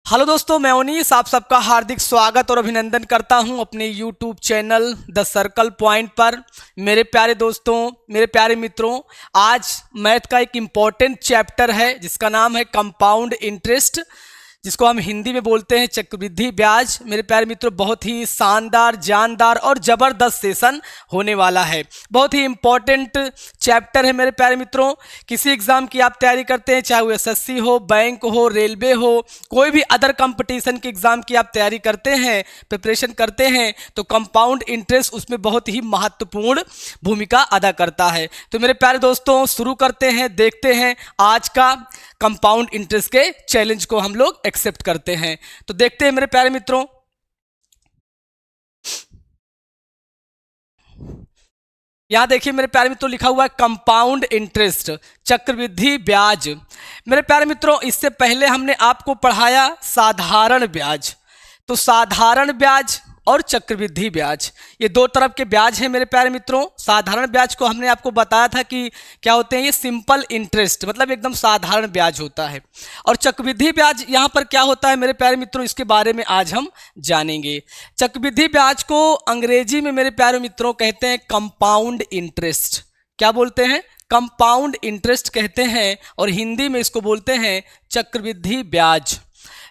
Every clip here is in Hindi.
हेलो दोस्तों, मैं उनीस आप सबका हार्दिक स्वागत और अभिनंदन करता हूं अपने YouTube channel the circle point पर। मेरे प्यारे दोस्तों, मेरे प्यारे मित्रों, आज मैथ का एक इम्पॉर्टेंट चैप्टर है जिसका नाम है कंपाउंड इंटरेस्ट, जिसको हम हिंदी में बोलते हैं चक्रवृद्धि ब्याज। मेरे प्यारे मित्रों, बहुत ही शानदार, जानदार और ज़बरदस्त सेशन होने वाला है। बहुत ही इम्पॉर्टेंट चैप्टर है मेरे प्यारे मित्रों। किसी एग्ज़ाम की आप तैयारी करते हैं, चाहे वो एसएससी हो, बैंक हो, रेलवे हो, कोई भी अदर कंपटीशन के एग्ज़ाम की आप तैयारी करते हैं, प्रिपरेशन करते हैं, तो कंपाउंड इंटरेस्ट उसमें बहुत ही महत्वपूर्ण भूमिका अदा करता है। तो मेरे प्यारे दोस्तों, शुरू करते हैं, देखते हैं आज का कंपाउंड इंटरेस्ट के चैलेंज को हम लोग एक्सेप्ट करते हैं। तो देखते हैं मेरे प्यारे मित्रों, यहां देखिए मेरे प्यारे मित्रों, लिखा हुआ है कंपाउंड इंटरेस्ट, चक्रवृद्धि ब्याज। मेरे प्यारे मित्रों, इससे पहले हमने आपको पढ़ाया साधारण ब्याज। तो साधारण ब्याज और चक्रवृद्धि ब्याज, ये दो तरफ के ब्याज हैं मेरे प्यारे मित्रों। साधारण ब्याज को हमने आपको बताया था कि क्या होते हैं, ये सिंपल इंटरेस्ट, मतलब एकदम साधारण ब्याज होता है। और चक्रवृद्धि ब्याज यहाँ पर क्या होता है मेरे प्यारे मित्रों, इसके बारे में आज हम जानेंगे। चक्रवृद्धि ब्याज को अंग्रेजी में मेरे प्यारे मित्रों कहते हैं कंपाउंड इंटरेस्ट। क्या बोलते हैं? कंपाउंड इंटरेस्ट कहते हैं, और हिंदी में इसको बोलते हैं चक्रवृद्धि ब्याज।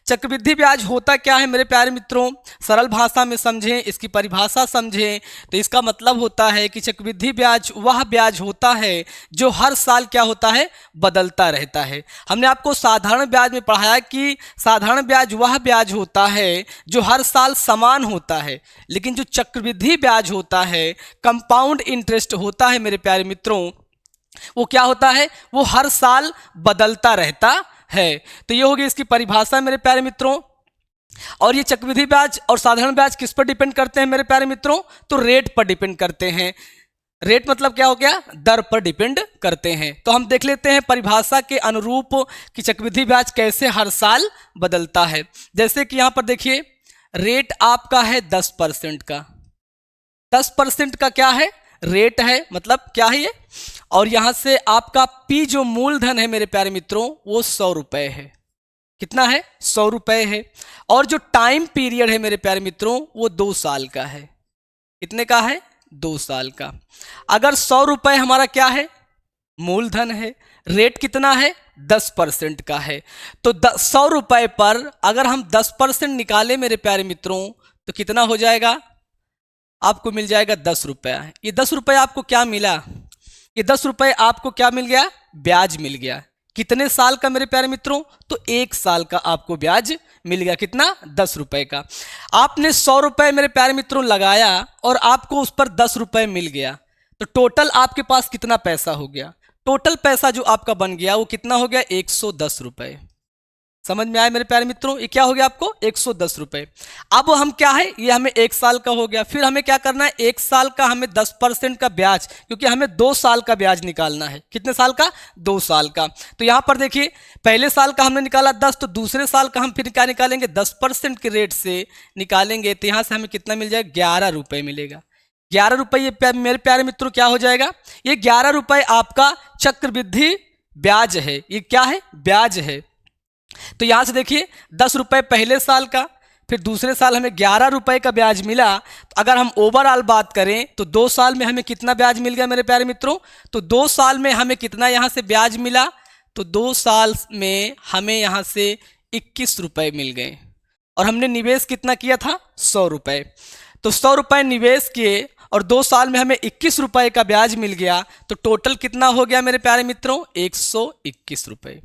चक्रवृद्धि ब्याज होता क्या है मेरे प्यारे मित्रों, सरल भाषा में समझें, इसकी परिभाषा समझें तो इसका मतलब होता है कि चक्रवृद्धि ब्याज वह ब्याज होता है जो हर साल क्या होता है, बदलता रहता है। हमने आपको साधारण ब्याज में पढ़ाया कि साधारण ब्याज वह ब्याज होता है जो हर साल समान होता है, लेकिन जो चक्रवृद्धि ब्याज होता है, कंपाउंड इंटरेस्ट होता है मेरे प्यारे मित्रों, वो क्या होता है, वो हर साल बदलता रहता है। तो ये होगी इसकी परिभाषा मेरे प्यारे मित्रों। और ये चक्रवृद्धि ब्याज और साधारण ब्याज किस पर डिपेंड करते हैं मेरे प्यारे मित्रों, तो रेट पर डिपेंड करते हैं। रेट मतलब क्या हो गया, दर पर डिपेंड करते हैं। तो हम देख लेते हैं परिभाषा के अनुरूप कि चक्रवृद्धि ब्याज कैसे हर साल बदलता है। जैसे कि यहाँ पर देखिए, रेट आपका है 10% का। 10% का क्या है, रेट है, मतलब क्या है ये। और यहां से आपका पी जो मूलधन है मेरे प्यारे मित्रों, वो 100 रुपए है। कितना है, 100 रुपए है। और जो टाइम पीरियड है मेरे प्यारे मित्रों, वो 2 साल का है। कितने का है, 2 साल का। अगर 100 रुपए हमारा क्या है, मूलधन है, रेट कितना है, 10% का है, तो 100 रुपए पर अगर हम 10% निकालें मेरे प्यारे मित्रों, तो कितना हो जाएगा, आपको मिल जाएगा 10 रुपया। ये 10 रुपये आपको क्या मिला, ये 10 रुपये आपको क्या मिल गया, ब्याज मिल गया। कितने साल का मेरे प्यारे मित्रों, तो 1 साल का आपको ब्याज मिल गया। कितना, 10 रुपये का। आपने 100 रुपये मेरे प्यारे मित्रों लगाया और आपको उस पर 10 रुपये मिल गया, तो टोटल आपके पास कितना पैसा हो गया, टोटल पैसा जो आपका बन गया वो कितना हो गया, 110 रुपये। समझ में आया मेरे प्यारे मित्रों, ये क्या हो गया आपको, 110 रुपये। अब हम क्या है, ये हमें 1 साल का हो गया। फिर हमें क्या करना है, 1 साल का हमें 10% का ब्याज, क्योंकि हमें 2 साल का ब्याज निकालना है। कितने साल का, 2 साल का। तो यहाँ पर देखिए, पहले साल का हमने निकाला 10, तो दूसरे साल का हम फिर क्या निकालेंगे, 10% के रेट से निकालेंगे, तो यहाँ से हमें कितना मिल जाएगा, 11 रुपये मिलेगा। 11 रुपये ये मेरे प्यारे मित्रों क्या हो जाएगा, ये 11 रुपये आपका चक्रवृद्धि ब्याज है। ये क्या है, ब्याज है। तो यहां से देखिए, 10 रुपये पहले साल का, फिर दूसरे साल हमें 11 रुपये का ब्याज मिला। तो अगर हम ओवरऑल बात करें तो 2 साल में हमें कितना ब्याज मिल गया मेरे प्यारे मित्रों, तो 2 साल में हमें कितना यहां से ब्याज मिला, तो 2 साल में हमें यहां से 21 रुपये मिल गए। और हमने निवेश कितना किया था, 100 रुपये। तो 100 रुपये निवेश किए और 2 साल में हमें 21 रुपये का ब्याज मिल गया, तो टोटल कितना हो गया मेरे प्यारे मित्रों, 121 रुपये।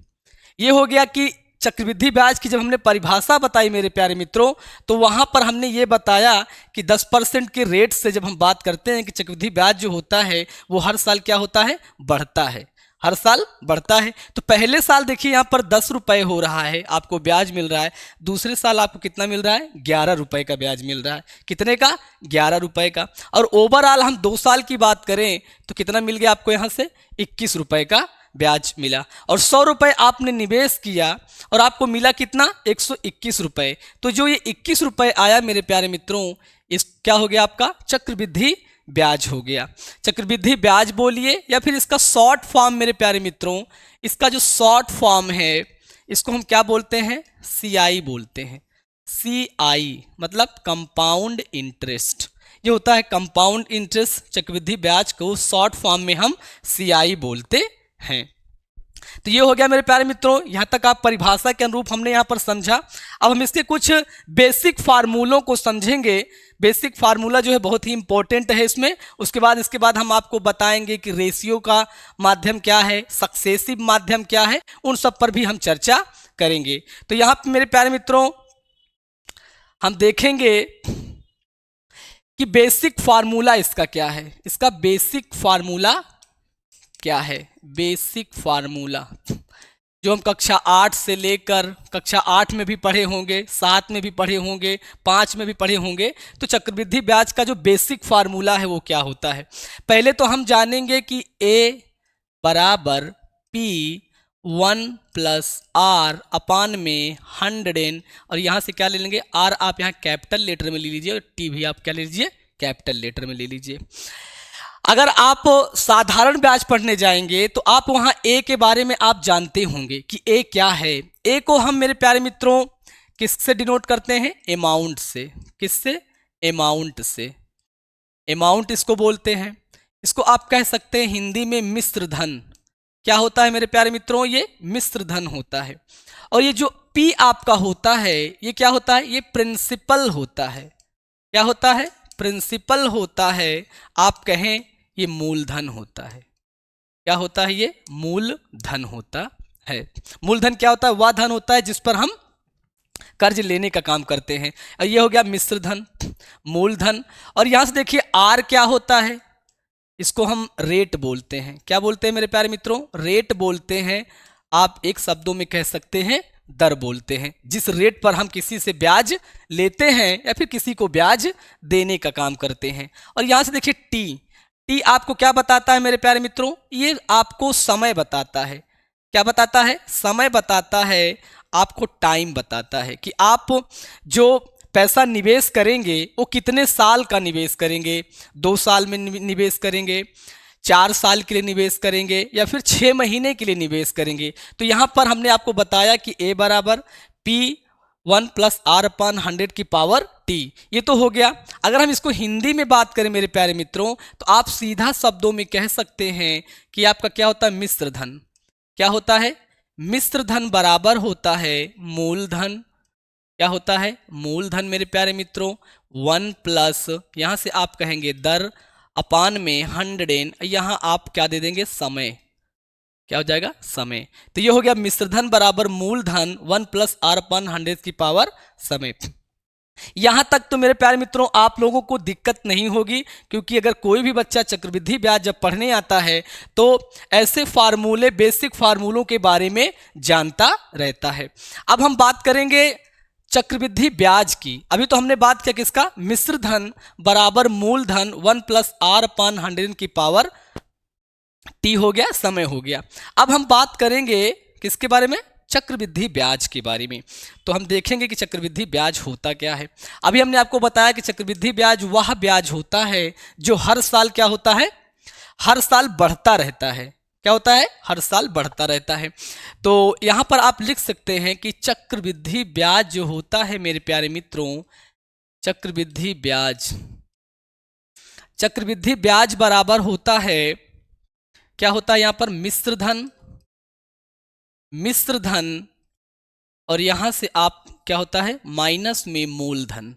ये हो गया कि चक्रवृद्धि ब्याज की जब हमने परिभाषा बताई मेरे प्यारे मित्रों, तो वहां पर हमने ये बताया कि 10% के रेट से जब हम बात करते हैं कि चक्रवृद्धि ब्याज जो होता है वो हर साल क्या होता है, बढ़ता है, हर साल बढ़ता है। तो पहले साल देखिए यहाँ पर 10 रुपये हो रहा है, आपको ब्याज मिल रहा है। दूसरे साल आपको कितना मिल रहा है, 11 रुपये का ब्याज मिल रहा है। कितने का, 11 रुपये का। और ओवरऑल हम 2 साल की बात करें तो कितना मिल गया आपको, यहाँ से 21 रुपये का ब्याज मिला। और 100 रुपये आपने निवेश किया और आपको मिला कितना, 121 रुपये। तो जो ये 21 रुपये आया मेरे प्यारे मित्रों, इस क्या हो गया आपका, चक्रवृद्धि ब्याज हो गया। चक्रवृद्धि ब्याज बोलिए या फिर इसका शॉर्ट फॉर्म मेरे प्यारे मित्रों, इसका जो शॉर्ट फॉर्म है इसको हम क्या बोलते हैं, CI बोलते हैं। CI मतलब कंपाउंड इंटरेस्ट, ये होता है कंपाउंड इंटरेस्ट, चक्रवृद्धि ब्याज को शॉर्ट फॉर्म में हम CI बोलते हैं। तो ये हो गया मेरे प्यारे मित्रों, यहाँ तक आप परिभाषा के अनुरूप हमने यहाँ पर समझा। अब हम इसके कुछ बेसिक फार्मूलों को समझेंगे। बेसिक फार्मूला जो है बहुत ही इंपॉर्टेंट है इसमें। उसके बाद हम आपको बताएंगे कि रेशियो का माध्यम क्या है, सक्सेसिव माध्यम क्या है, उन सब पर भी हम चर्चा करेंगे। तो यहाँ पर मेरे प्यारे मित्रों हम देखेंगे कि बेसिक फार्मूला इसका क्या है। इसका बेसिक फार्मूला क्या है, बेसिक फार्मूला जो हम कक्षा 8 से लेकर कक्षा 8 में भी पढ़े होंगे, 7 में भी पढ़े होंगे, 5 में भी पढ़े होंगे। तो चक्रवृद्धि ब्याज का जो बेसिक फार्मूला है वो क्या होता है। पहले तो हम जानेंगे कि A बराबर P 1 प्लस R अपान में 100 और यहाँ से क्या ले लेंगे, R आप यहाँ कैपिटल लेटर में ले लीजिए और T भी आप क्या ले लीजिए, कैपिटल लेटर में ले लीजिए। अगर आप साधारण ब्याज पढ़ने जाएंगे तो आप वहां ए के बारे में आप जानते होंगे कि ए क्या है। ए को हम मेरे प्यारे मित्रों किससे डिनोट करते हैं, अमाउंट से। किससे, अमाउंट से। अमाउंट इसको बोलते हैं। इसको आप कह सकते हैं हिंदी में मिश्र धन। क्या होता है मेरे प्यारे मित्रों, ये मिश्र धन होता है। और ये जो पी आपका होता है ये क्या होता है, ये प्रिंसिपल होता है। क्या होता है, प्रिंसिपल होता है। आप कहें ये मूलधन होता है। क्या होता है, ये मूलधन होता है। मूलधन क्या होता है, वह धन होता है जिस पर हम कर्ज लेने का काम करते हैं। और ये हो गया मिश्र धन, मूलधन। और यहां से देखिए आर क्या होता है, इसको हम रेट बोलते हैं। क्या बोलते हैं मेरे प्यारे मित्रों, रेट बोलते हैं। आप एक शब्दों में कह सकते हैं दर बोलते हैं। जिस रेट पर हम किसी से ब्याज लेते हैं या फिर किसी को ब्याज देने का काम करते हैं। और यहां से देखिए टी, टी आपको क्या बताता है मेरे प्यारे मित्रों, ये आपको समय बताता है। क्या बताता है, समय बताता है, आपको टाइम बताता है कि आप जो पैसा निवेश करेंगे वो कितने साल का निवेश करेंगे। 2 साल में निवेश करेंगे, 4 साल के लिए निवेश करेंगे या फिर 6 महीने के लिए निवेश करेंगे। तो यहाँ पर हमने आपको बताया कि A बराबर P1 प्लस R अपान 100 की पावर T। ये तो हो गया। अगर हम इसको हिंदी में बात करें मेरे प्यारे मित्रों तो आप सीधा शब्दों में कह सकते हैं कि आपका क्या होता है, मिश्र धन। क्या होता है, मिश्र धन बराबर होता है मूलधन। क्या होता है, मूलधन मेरे प्यारे मित्रों 1 प्लस यहाँ से आप कहेंगे दर अपान में 100, यहाँ आप क्या दे देंगे, समय। क्या हो जाएगा, समय। तो ये हो गया मिश्रधन बराबर मूलधन 1 प्लस R अपान 100 की पावर समय। यहां तक तो मेरे प्यारे मित्रों आप लोगों को दिक्कत नहीं होगी, क्योंकि अगर कोई भी बच्चा चक्रवृद्धि ब्याज जब पढ़ने आता है तो ऐसे फार्मूले, बेसिक फार्मूलों के बारे में जानता रहता है। अब हम बात करेंगे चक्रवृद्धि ब्याज की। अभी तो हमने बात किया किसका, मिश्र धन बराबर मूलधन 1 प्लस R अपान 100 की पावर T हो गया, समय हो गया। अब हम बात करेंगे किसके बारे में, चक्रवृद्धि ब्याज के बारे में। तो हम देखेंगे कि चक्रवृद्धि ब्याज होता क्या है। अभी हमने आपको बताया कि चक्रवृद्धि ब्याज वह ब्याज होता है जो हर साल क्या होता है, हर साल बढ़ता रहता है। क्या होता है, हर साल बढ़ता रहता है। तो यहां पर आप लिख सकते हैं कि चक्रवृद्धि ब्याज जो होता है मेरे प्यारे मित्रों, चक्रवृद्धि ब्याज, चक्रवृद्धि ब्याज बराबर होता है, क्या होता है यहां पर, मिश्र धन, मिश्र धन और यहां से आप क्या होता है, माइनस में मूलधन।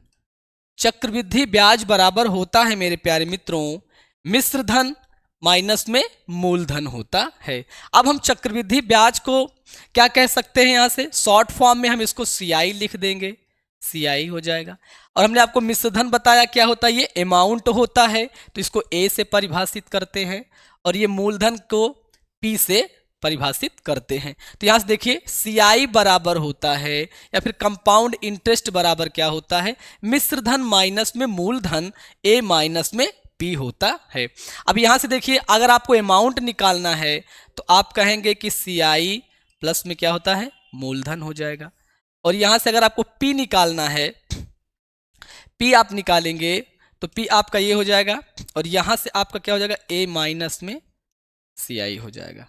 चक्रवृद्धि ब्याज बराबर होता है मेरे प्यारे मित्रों मिश्र धन माइनस में मूलधन होता है। अब हम चक्रवृद्धि ब्याज को क्या कह सकते हैं, यहां से शॉर्ट फॉर्म में हम इसको CI लिख देंगे, CI हो जाएगा। और हमने आपको मिश्रधन बताया क्या होता है, ये अमाउंट होता है, तो इसको A से परिभाषित करते हैं और ये मूलधन को P से परिभाषित करते हैं। तो यहां से देखिए CI बराबर होता है या फिर कंपाउंड इंटरेस्ट बराबर क्या होता है, मिश्रधन माइनस में मूलधन A माइनस में P होता है। अब यहां से देखिए अगर आपको अमाउंट निकालना है तो आप कहेंगे कि CI प्लस में क्या होता है, मूलधन हो जाएगा। और यहां से अगर आपको P निकालना है, P आप निकालेंगे तो P आपका ये हो जाएगा और यहां से आपका क्या हो जाएगा, A माइनस में CI हो जाएगा।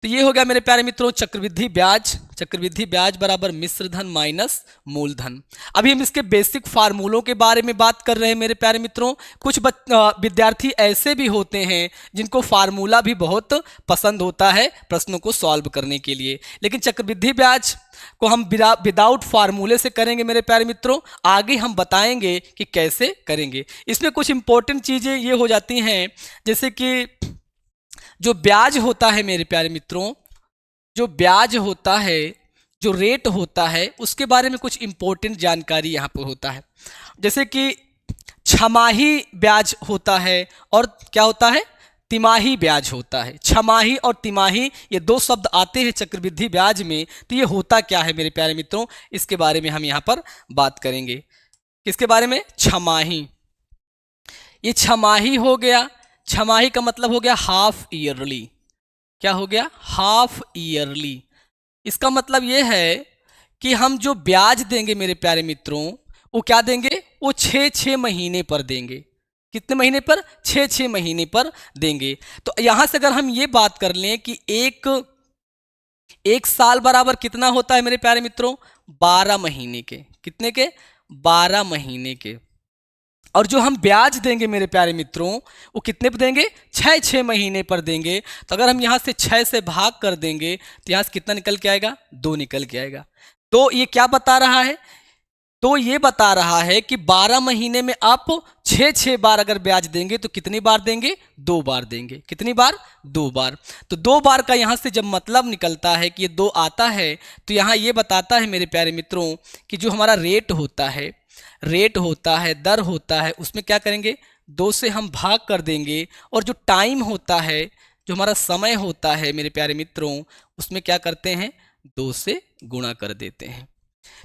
तो ये हो गया मेरे प्यारे मित्रों चक्रवृद्धि ब्याज। चक्रवृद्धि ब्याज बराबर मिश्र धन माइनस मूलधन। अभी हम इसके बेसिक फार्मूलों के बारे में बात कर रहे हैं मेरे प्यारे मित्रों। कुछ विद्यार्थी ऐसे भी होते हैं जिनको फार्मूला भी बहुत पसंद होता है प्रश्नों को सॉल्व करने के लिए, लेकिन चक्रवृद्धि ब्याज को हम विदाउट फार्मूले से करेंगे मेरे प्यारे मित्रों। आगे हम बताएंगे कि कैसे करेंगे। इसमें कुछ इंपॉर्टेंट चीज़ें ये हो जाती हैं, जैसे कि जो ब्याज होता है मेरे प्यारे मित्रों, जो ब्याज होता है, जो रेट होता है, उसके बारे में कुछ इंपॉर्टेंट जानकारी यहाँ पर होता है। जैसे कि छमाही ब्याज होता है और क्या होता है, तिमाही ब्याज होता है। छमाही और तिमाही ये दो शब्द आते हैं चक्रवृद्धि ब्याज में। तो ये होता क्या है मेरे प्यारे मित्रों, इसके बारे में हम यहाँ पर बात करेंगे। किसके बारे में? छमाही। ये छमाही हो गया। छमाही का मतलब हो गया हाफ ईयरली। क्या हो गया? Half yearly. इसका मतलब ये है कि हम जो ब्याज देंगे मेरे प्यारे मित्रों, वो क्या देंगे? वो 6-6 महीने पर देंगे। कितने महीने पर? 6-6 महीने पर देंगे। तो यहाँ से अगर हम ये बात कर लें कि एक साल बराबर कितना होता है मेरे प्यारे मित्रों? 12 महीने के। कितने के? 12 महीने के। और जो हम ब्याज देंगे मेरे प्यारे मित्रों, वो कितने पर देंगे? 6-6 महीने पर देंगे। तो अगर हम यहाँ से 6 से भाग कर देंगे तो यहाँ से कितना निकल के आएगा? 2 निकल के आएगा। तो ये क्या बता रहा है? तो ये बता रहा है कि 12 महीने में आप 6-6 बार अगर ब्याज देंगे तो कितनी बार देंगे? 2 बार देंगे। कितनी बार? 2 बार। तो 2 बार का यहाँ से जब मतलब निकलता है कि ये 2 आता है, तो यहाँ ये बताता है मेरे प्यारे मित्रों कि जो हमारा रेट होता है, दर होता है, उसमें क्या करेंगे? 2 से हम भाग कर देंगे। और जो टाइम होता है, जो हमारा समय होता है मेरे प्यारे मित्रों, उसमें क्या करते हैं? 2 से गुणा कर देते हैं।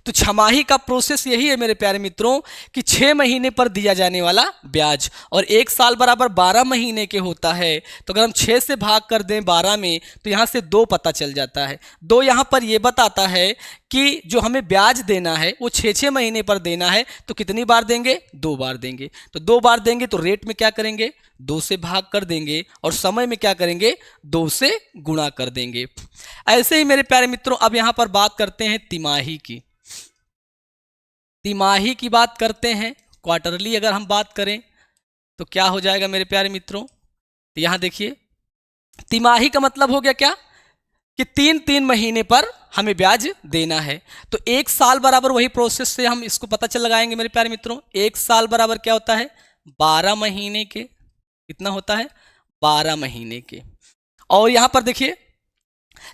तो छमाही का प्रोसेस यही है मेरे प्यारे मित्रों कि 6 महीने पर दिया जाने वाला ब्याज, और 1 साल बराबर 12 महीने के होता है। तो अगर हम 6 से भाग कर दें 12 में, तो यहाँ से 2 पता चल जाता है। 2 यहाँ पर ये बताता है कि जो हमें ब्याज देना है वो 6-6 महीने पर देना है। तो कितनी बार देंगे? 2 बार देंगे। तो 2 बार देंगे तो रेट में क्या करेंगे? 2 से भाग कर देंगे। और समय में क्या करेंगे? 2 से गुणा कर देंगे। ऐसे ही मेरे प्यारे मित्रों अब यहाँ पर बात करते हैं तिमाही की। तिमाही की बात करते हैं। क्वार्टरली अगर हम बात करें तो क्या हो जाएगा मेरे प्यारे मित्रों? तो यहाँ देखिए, तिमाही का मतलब हो गया क्या? कि 3-3 महीने पर हमें ब्याज देना है। तो 1 साल बराबर वही प्रोसेस से हम इसको पता चल लगाएंगे मेरे प्यारे मित्रों। 1 साल बराबर क्या होता है? 12 महीने के। कितना होता है? 12 महीने के। और यहाँ पर देखिए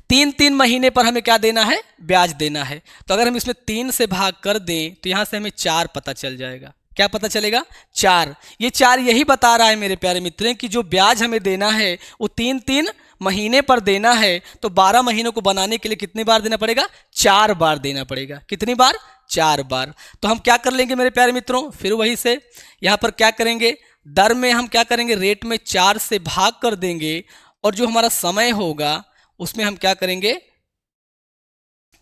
3-3 महीने पर हमें क्या देना है? ब्याज देना है। तो अगर हम इसमें 3 से भाग कर दें तो यहाँ से हमें 4 पता चल जाएगा। क्या पता चलेगा? 4। ये 4 यही बता रहा है मेरे प्यारे मित्र कि जो ब्याज हमें देना है वो 3-3 महीने पर देना है। तो 12 महीनों को बनाने के लिए कितनी बार देना पड़ेगा? 4 बार देना पड़ेगा। कितनी बार? 4 बार। तो हम क्या कर लेंगे मेरे प्यारे मित्रों? फिर वही से यहाँ पर क्या करेंगे? दर में हम क्या करेंगे? रेट में 4 से भाग कर देंगे। और जो हमारा समय होगा उसमें हम क्या करेंगे?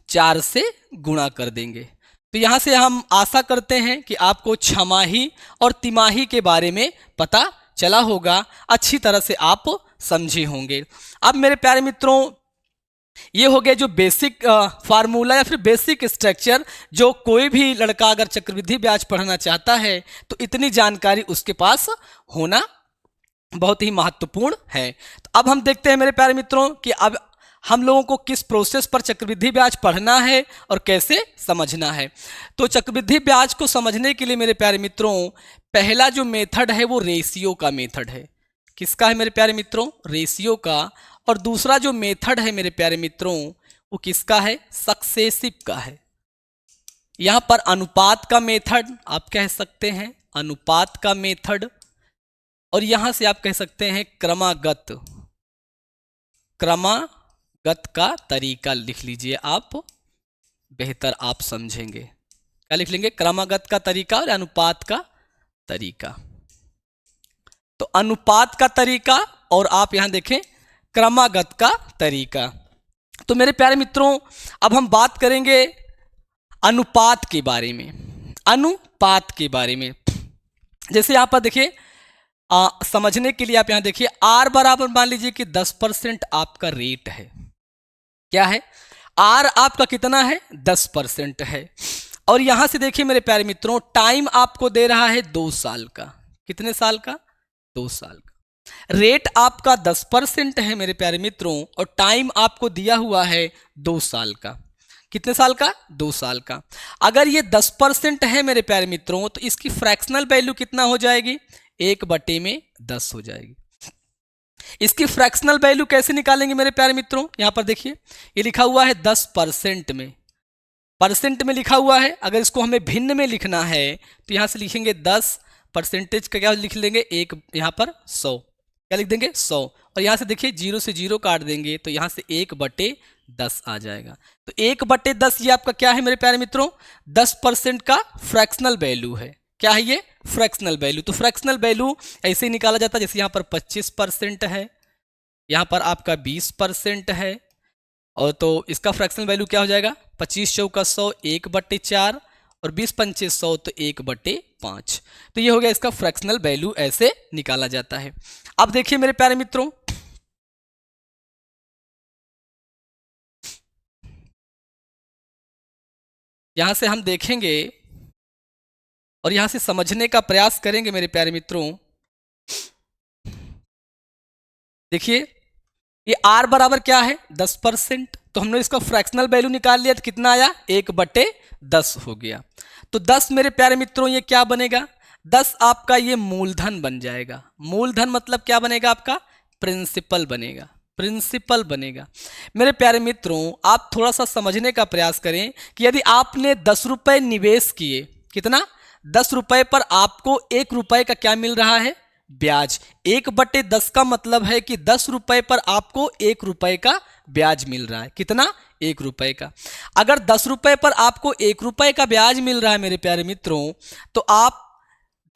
4 से गुणा कर देंगे। तो यहाँ से हम आशा करते हैं कि आपको छमाही और तिमाही के बारे में पता चला होगा, अच्छी तरह से आप समझे होंगे। अब मेरे प्यारे मित्रों ये हो गया जो बेसिक फार्मूला या फिर बेसिक स्ट्रक्चर, जो कोई भी लड़का अगर चक्रवृद्धि ब्याज पढ़ना चाहता है तो इतनी जानकारी उसके पास होना बहुत ही महत्वपूर्ण है। तो अब हम देखते हैं मेरे प्यारे मित्रों कि अब हम लोगों को किस प्रोसेस पर चक्रवृद्धि ब्याज पढ़ना है और कैसे समझना है। तो चक्रवृद्धि ब्याज को समझने के लिए मेरे प्यारे मित्रों पहला जो मेथड है वो रेशियो का मेथड है। किसका है मेरे प्यारे मित्रों? रेशियो का। और दूसरा जो मेथड है मेरे प्यारे मित्रों वो किसका है? सक्सेसिव का है। यहाँ पर अनुपात का मेथड आप कह सकते हैं, अनुपात का मेथड। और यहाँ से आप कह सकते हैं क्रमागत का तरीका लिख लीजिए आप, बेहतर आप समझेंगे। क्या लिख लेंगे? क्रमागत का तरीका और अनुपात का तरीका। तो अनुपात का तरीका और आप यहां देखें क्रमागत का तरीका। तो मेरे प्यारे मित्रों अब हम बात करेंगे अनुपात के बारे में। अनुपात के बारे में जैसे यहां पर देखिए समझने के लिए आप यहां देखिए R बराबर मान लीजिए कि 10% आपका रेट है। क्या है, आर आपका कितना है 10% है। और यहां से देखिए मेरे प्यारे मित्रों, टाइम आपको दे रहा है 2 साल का। कितने साल का, 2 साल का। रेट आपका 10% है मेरे प्यारे मित्रों, और टाइम आपको दिया हुआ है 2 साल का। कितने साल का, 2 साल का। अगर ये 10% है मेरे प्यारे मित्रों, तो इसकी फ्रैक्शनल वैल्यू कितना हो जाएगी, 1/10 हो जाएगी। इसकी फ्रैक्शनल वैल्यू कैसे निकालेंगे मेरे प्यारे मित्रों, यहां पर देखिए ये लिखा हुआ है 10% में, परसेंट में लिखा हुआ है। अगर इसको हमें भिन्न में लिखना है तो यहां से लिखेंगे 10 परसेंटेज का क्या लिख लेंगे, एक यहां पर 100, क्या लिख देंगे 100। और यहां से देखिए 0 से 0 काट देंगे तो यहां से 1/10 आ जाएगा। तो 1/10 ये आपका क्या है मेरे प्यारे मित्रों, 10% का फ्रैक्शनल वैल्यू है। क्या है ये, फ्रैक्शनल वैल्यू। तो फ्रैक्शनल वैल्यू ऐसे ही निकाला जाता है, जैसे यहाँ पर 25% है, यहाँ पर आपका 20% है, और तो इसका फ्रैक्शनल वैल्यू क्या हो जाएगा, 25 चौका 100, 1/4, और 20 पंचे 100 तो 1/5। तो ये हो गया इसका फ्रैक्शनल वैल्यू, ऐसे निकाला जाता है। अब देखिए मेरे प्यारे मित्रों, यहां से हम देखेंगे और यहां से समझने का प्रयास करेंगे मेरे प्यारे मित्रों। देखिए ये r बराबर क्या है 10%, तो हमने इसका फ्रैक्शनल वैल्यू निकाल लिया तो कितना आया, 1/10 हो गया। तो 10 मेरे प्यारे मित्रों ये क्या बनेगा, 10 आपका ये मूलधन बन जाएगा। मूलधन मतलब क्या बनेगा आपका, प्रिंसिपल बनेगा, प्रिंसिपल बनेगा। मेरे प्यारे मित्रों आप थोड़ा सा समझने का प्रयास करें कि यदि आपने 10 रुपए निवेश किए, कितना, 10 रुपए पर आपको 1 रुपए का क्या मिल रहा है, ब्याज। 1/10 का मतलब है कि 10 रुपए पर आपको 1 रुपए का ब्याज मिल रहा है। कितना, 1 रुपए का। अगर 10 रुपए पर आपको 1 रुपए का ब्याज मिल रहा है मेरे प्यारे मित्रों, तो आप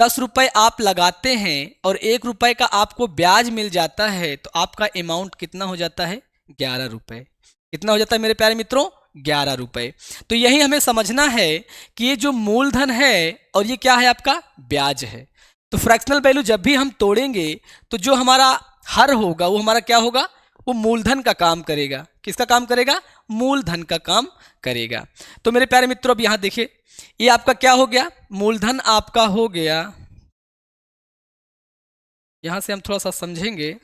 10 रुपए आप लगाते हैं और 1 रुपए का आपको ब्याज मिल जाता है, तो आपका अमाउंट कितना हो जाता है, 11 रुपए। कितना हो जाता है मेरे प्यारे मित्रों, 11 रुपए। तो यही हमें समझना है कि ये जो मूलधन है और ये क्या है आपका ब्याज है। तो फ्रैक्शनल वैल्यू जब भी हम तोड़ेंगे तो जो हमारा हर होगा वो हमारा क्या होगा, वो मूलधन का काम करेगा। किसका काम करेगा, मूलधन का काम करेगा। तो मेरे प्यारे मित्रों अब यहां देखिए ये आपका क्या हो गया, मूलधन आपका हो गया। यहां से हम थोड़ा सा समझेंगे।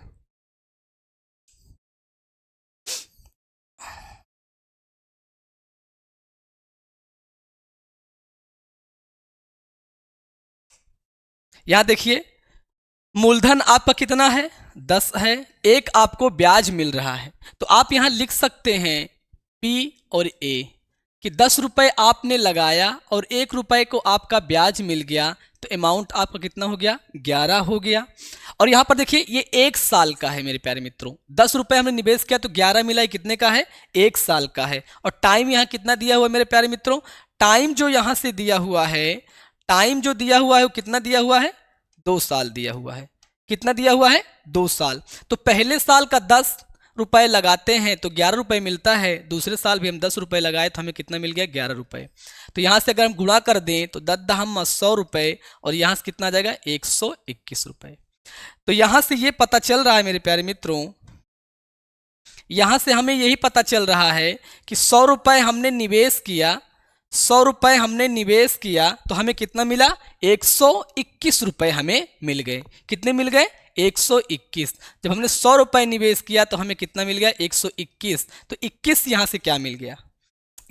यहां देखिए मूलधन आपका कितना है, 10 है, एक आपको ब्याज मिल रहा है। तो आप यहां लिख सकते हैं P और A कि 10 रुपए आपने लगाया और 1 रुपए को आपका ब्याज मिल गया, तो अमाउंट आपका कितना हो गया, 11 हो गया। और यहां पर देखिए ये 1 साल का है मेरे प्यारे मित्रों, 10 रुपए हमने निवेश किया तो 11 मिला, कितने का है, 1 साल का है। और टाइम यहां कितना दिया हुआ है मेरे प्यारे मित्रों, टाइम जो यहां से दिया हुआ है, टाइम जो दिया हुआ है वो कितना दिया हुआ है, 2 साल दिया हुआ है। कितना दिया हुआ है, 2 साल। तो पहले साल का 10 रुपए लगाते हैं तो 11 रुपए मिलता है, दूसरे साल भी हम 10 रुपए लगाए तो हमें कितना मिल गया, 11 रुपए। तो यहां से अगर हम गुणा कर दें तो 10 हम 100 रुपए, और यहां से कितना आ जाएगा, 121 रुपए। तो यहां से ये पता चल रहा है मेरे प्यारे मित्रों, यहां से हमें यही पता चल रहा है कि 100 रुपए हमने निवेश किया, 100 रुपए हमने निवेश किया तो हमें कितना मिला, 121 रुपए हमें मिल गए। कितने मिल गए, 121। जब हमने 100 रुपए निवेश किया तो हमें कितना मिल गया, 121। तो 21 यहां से क्या मिल गया,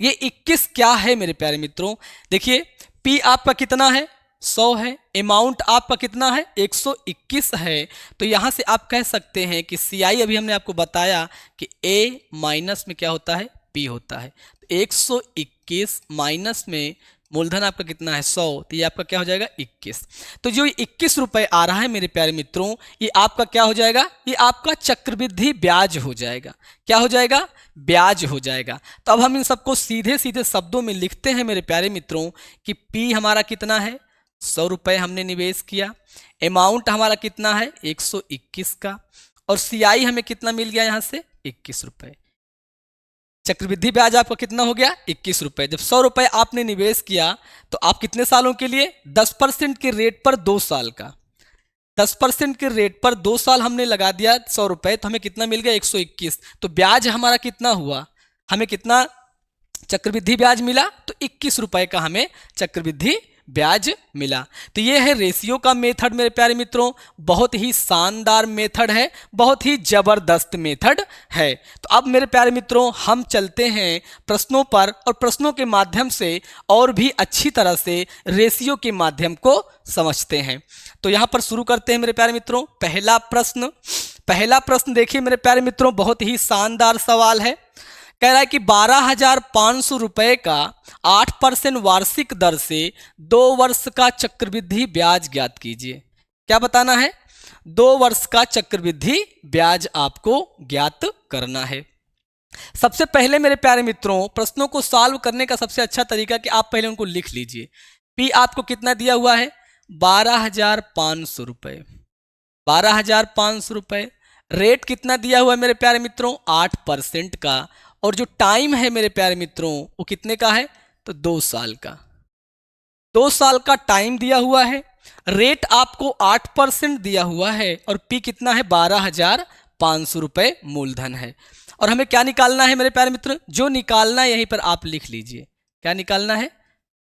ये 21 क्या है मेरे प्यारे मित्रों, देखिए P आपका कितना है, 100 है, अमाउंट आपका कितना है, 121 है। तो यहां से आप कह सकते हैं कि CI अभी हमने आपको बताया कि A माइनस में क्या होता है, P होता है। तो 121 माइनस में मूलधन आपका कितना है, 100, तो ये आपका क्या हो जाएगा, 21। तो जो 21 रुपए आ रहा है मेरे प्यारे मित्रों, ये आपका क्या हो जाएगा, ये आपका चक्रवृद्धि ब्याज हो जाएगा। क्या हो जाएगा, ब्याज हो जाएगा। तो अब हम इन सबको सीधे सीधे शब्दों में लिखते हैं मेरे प्यारे मित्रों कि P हमारा कितना है, 100 रुपए हमने निवेश किया, अमाउंट हमारा कितना है, 121 का, और CI हमें कितना मिल गया यहां से, 21 रुपए। चक्रवृद्धि ब्याज आपका कितना हो गया, 21 रुपए। जब 100 रुपए आपने निवेश किया तो आप कितने सालों के लिए, 10% के रेट पर 2 साल का, 10% के रेट पर 2 साल हमने लगा दिया 100 रुपए, तो हमें कितना मिल गया, 121। तो ब्याज हमारा कितना हुआ, हमें कितना चक्रवृद्धि ब्याज मिला? तो 21 रुपए का हमें चक्रवृद्धि ब्याज मिला। तो ये है रेशियो का मेथड मेरे प्यारे मित्रों, बहुत ही शानदार मेथड है, बहुत ही जबरदस्त मेथड है। तो अब मेरे प्यारे मित्रों हम चलते हैं प्रश्नों पर, और प्रश्नों के माध्यम से और भी अच्छी तरह से रेशियो के माध्यम को समझते हैं। तो यहाँ पर शुरू करते हैं मेरे प्यारे मित्रों। पहला प्रश्न देखिए मेरे प्यारे मित्रों, बहुत ही शानदार सवाल है। कह रहा है कि 12,500 रुपए का 8% वार्षिक दर से 2 वर्ष का चक्रवृद्धि ब्याज ज्ञात कीजिए। क्या बताना है? 2 वर्ष का चक्रवृद्धि ब्याज आपको ज्ञात करना है। सबसे पहले मेरे प्यारे मित्रों, प्रश्नों को सॉल्व करने का सबसे अच्छा तरीका कि आप पहले उनको लिख लीजिए। पी आपको कितना दिया हुआ है? 12,500 रुपए। 12,500 रुपए। रेट कितना दिया हुआ है मेरे प्यारे मित्रों? 8% का। और जो टाइम है मेरे प्यारे मित्रों वो कितने का है? तो 2 साल का। 2 साल का टाइम दिया हुआ है। रेट आपको 8% दिया हुआ है और पी कितना है? 12,500 रुपए मूलधन है। और हमें क्या निकालना है मेरे प्यारे मित्र? जो निकालना है यहीं पर आप लिख लीजिए। क्या निकालना है?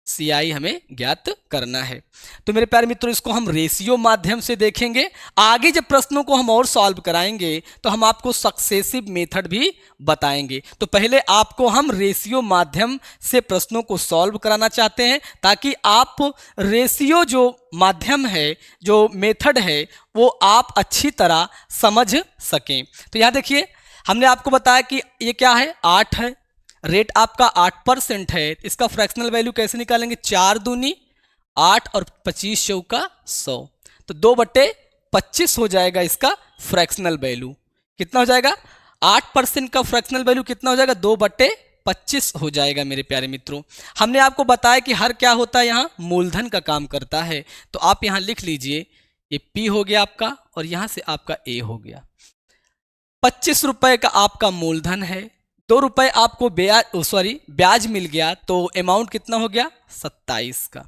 CI हमें ज्ञात करना है। तो मेरे प्यारे मित्रों इसको हम रेशियो माध्यम से देखेंगे। आगे जब प्रश्नों को हम और सॉल्व कराएंगे तो हम आपको सक्सेसिव मेथड भी बताएंगे। तो पहले आपको हम रेशियो माध्यम से प्रश्नों को सॉल्व कराना चाहते हैं ताकि आप रेशियो जो माध्यम है, जो मेथड है, वो आप अच्छी तरह समझ सकें। तो यहाँ देखिए हमने आपको बताया कि ये क्या है? 8 है। रेट आपका 8% है। इसका फ्रैक्शनल वैल्यू कैसे निकालेंगे? 4 दूनी 8 और 25 चौका 100। तो 2/25 हो जाएगा इसका फ्रैक्शनल वैल्यू। कितना हो जाएगा? 8% का फ्रैक्शनल वैल्यू कितना हो जाएगा? 2/25 हो जाएगा मेरे प्यारे मित्रों। हमने आपको बताया कि हर क्या होता है यहाँ? मूलधन का काम करता है। तो आप यहाँ लिख लीजिए, ये P हो गया आपका और यहाँ से आपका A हो गया। 25 रुपए का आपका मूलधन है। 2 रुपए आपको ब्याज मिल गया। तो अमाउंट कितना हो गया? 27 का।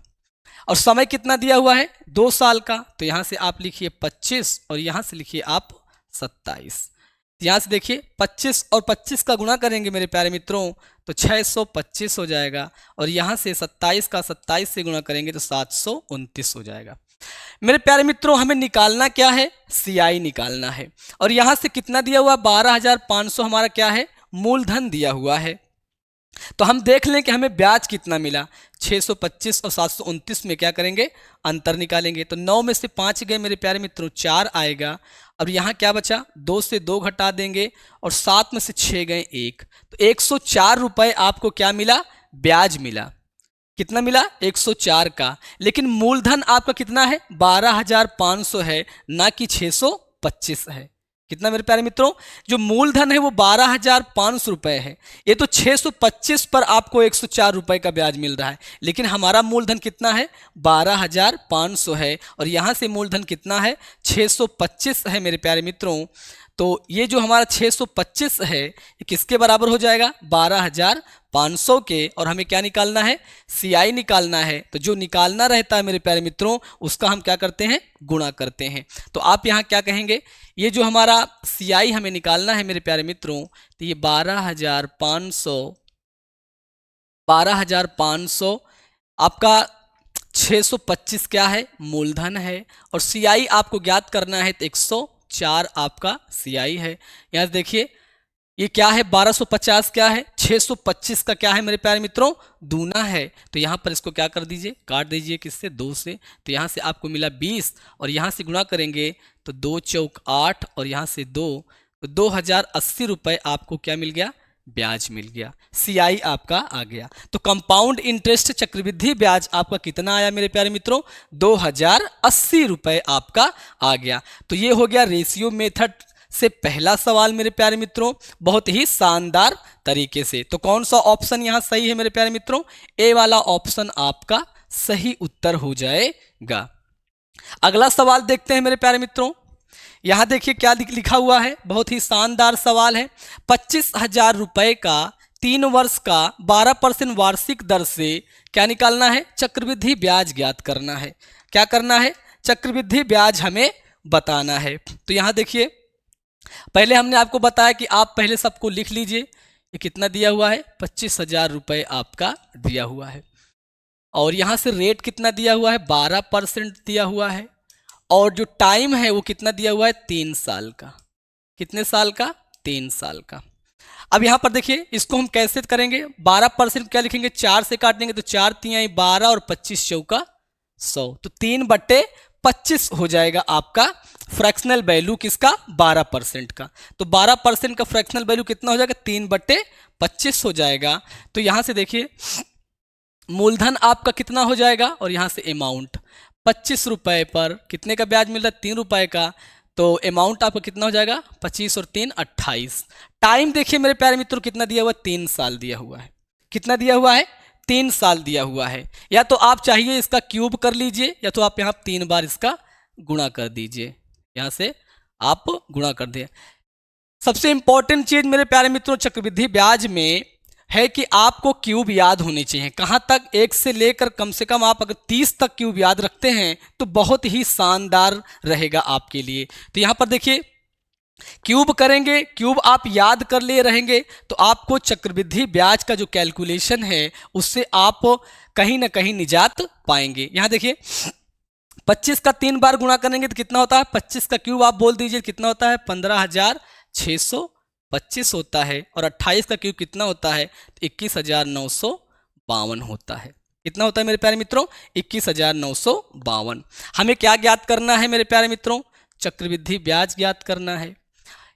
और समय कितना दिया हुआ है? 2 साल का। तो यहाँ से आप लिखिए 25 और यहाँ से लिखिए आप 27। यहाँ से देखिए 25 और 25 का गुणा करेंगे मेरे प्यारे मित्रों तो 625 हो जाएगा। और यहाँ से 27 का 27 से गुणा करेंगे तो 729 हो जाएगा। मेरे प्यारे मित्रों हमें निकालना क्या है? CI निकालना है। और यहाँ से कितना दिया हुआ? 12,500 हमारा क्या है? मूलधन दिया हुआ है। तो हम देख लें कि हमें ब्याज कितना मिला। 625 और 729 में क्या करेंगे? अंतर निकालेंगे। तो 9 में से 5 गए मेरे प्यारे मित्रों, 4 आएगा। अब यहाँ क्या बचा? 2 से 2 घटा देंगे और 7 में से 6 गए 1। तो 104 रुपए आपको क्या मिला? ब्याज मिला। कितना मिला? 104 का। लेकिन मूलधन आपका कितना है? 12,500 है, ना कि 625 है। कितना मेरे प्यारे मित्रों? जो मूलधन है वो 12,500 रुपए है। ये तो 625 पर आपको 104 रुपए का ब्याज मिल रहा है। लेकिन हमारा मूलधन कितना है? 12,500 है। और यहाँ से मूलधन कितना है? 625 है मेरे प्यारे मित्रों। तो ये जो हमारा 625 है ये किसके बराबर हो जाएगा? 12,500 के। और हमें क्या निकालना है? CI निकालना है। तो जो निकालना रहता है मेरे प्यारे मित्रों उसका हम क्या करते हैं? गुणा करते हैं। तो आप यहाँ क्या कहेंगे? ये जो हमारा CI हमें निकालना है मेरे प्यारे मित्रों, तो ये 12,500 आपका 625 क्या है? मूलधन है। और CI आपको ज्ञात करना है तो 104 आपका CI है। यहाँ से देखिए ये क्या है? 1250 क्या है? 625 का क्या है मेरे प्यारे मित्रों? दूना है। तो यहाँ पर इसको क्या कर दीजिए? काट दीजिए। किससे? 2 से। तो यहाँ से आपको मिला 20 और यहाँ से गुणा करेंगे तो 2 चौक 8 और यहाँ से 2, तो 2,080 रुपए आपको क्या मिल गया? ब्याज मिल गया। CI आपका आ गया। तो कंपाउंड इंटरेस्ट चक्रवृद्धि ब्याज आपका कितना आया मेरे प्यारे मित्रों? 2,080 रुपए आपका आ गया। तो ये हो गया रेशियो मेथड से पहला सवाल मेरे प्यारे मित्रों, बहुत ही शानदार तरीके से। तो कौन सा ऑप्शन यहाँ सही है मेरे प्यारे मित्रों? ए वाला ऑप्शन आपका सही उत्तर हो जाएगा। अगला सवाल देखते हैं मेरे प्यारे मित्रों। यहाँ देखिए क्या लिखा हुआ है, बहुत ही शानदार सवाल है। 25,000 रुपए का 3 वर्ष का 12% वार्षिक दर से क्या निकालना है? चक्रवृद्धि ब्याज ज्ञात करना है। क्या करना है? चक्रवृद्धि ब्याज हमें बताना है। तो यहाँ देखिए पहले हमने आपको बताया कि आप पहले सबको लिख लीजिए। ये कितना दिया हुआ है, 25,000 रुपये आपका दिया हुआ है। और यहाँ से रेट कितना दिया हुआ है, 12% दिया हुआ है। और जो टाइम है वो कितना दिया हुआ है, 3 साल का। कितने साल का, 3 साल का। अब यहाँ पर देखिए इसको हम कैसे करेंगे, 12% क्या लिखेंगे, 4 से काटेंगे तो 4 तिहाई 12 और 25 चौका 100, तो 3/25 हो जाएगा आपका फ्रैक्शनल वैल्यू किसका, 12% का। तो 12% का फ्रैक्शनल वैल्यू कितना हो जाएगा, 3/25 हो जाएगा। तो यहाँ से देखिए मूलधन आपका कितना हो जाएगा और यहाँ से अमाउंट 25 रुपये पर कितने का ब्याज मिल रहा है, 3 रुपये का। तो अमाउंट आपका कितना हो जाएगा, 25 और 3 28। टाइम देखिए मेरे प्यारे मित्रों कितना दिया हुआ है, 3 साल दिया हुआ है। कितना दिया हुआ है, 3 साल दिया हुआ है। या तो आप चाहिए इसका क्यूब कर लीजिए या तो आप यहाँ 3 बार इसका गुणा कर दीजिए, यहाँ से आप गुणा कर दें। सबसे इंपॉर्टेंट चीज मेरे प्यारे मित्रों चक्रवृद्धि ब्याज में है कि आपको क्यूब याद होने चाहिए। कहाँ तक, 1 से लेकर कम से कम आप अगर 30 तक क्यूब याद रखते हैं तो बहुत ही शानदार रहेगा आपके लिए। तो यहाँ पर देखिए क्यूब करेंगे, क्यूब आप याद कर लिए रहेंगे तो आपको चक्रवृद्धि ब्याज का जो कैलकुलेशन है उससे आप कहीं ना कहीं निजात पाएंगे। यहाँ देखिए 25 का 3 बार गुणा करेंगे तो कितना होता है, 25 का क्यूब आप बोल दीजिए कितना होता है, 15,625 होता है। और 28 का क्यूब कितना होता है, 21,952 होता है। कितना होता है मेरे प्यारे मित्रों, 21,952। हमें क्या ज्ञात करना है मेरे प्यारे मित्रों, चक्रवृद्धि ब्याज ज्ञात करना है।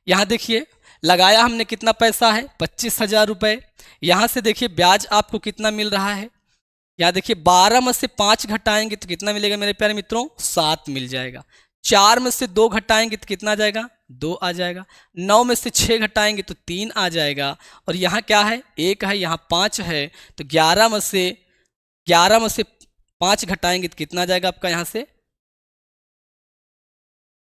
यहाँ देखिए लगाया हमने कितना पैसा है, 25,000 रुपये। यहाँ से देखिए ब्याज आपको कितना मिल रहा है, यहाँ देखिए 12 में से 5 घटाएंगे तो कितना मिलेगा मेरे प्यारे मित्रों, 7 मिल जाएगा। 4 में से 2 घटाएंगे तो कितना आ जाएगा, 2 आ जाएगा। 9 में से 6 घटाएंगे तो 3 आ जाएगा। और यहाँ क्या है, 1 है, यहाँ 5 है, तो 11 में से 5 घटाएंगे तो कितना आ जाएगा आपका, यहाँ से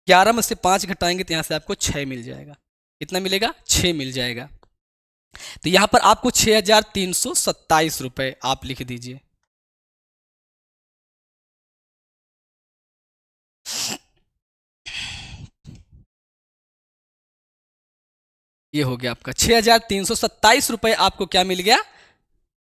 11 में से 5 घटाएंगे तो यहाँ से आपको 6 मिल जाएगा। कितना मिलेगा, 6 मिल जाएगा। तो यहाँ पर आपको 6,327 रुपये आप लिख दीजिए। ये हो गया आपका 6,327 रुपये आपको क्या मिल गया,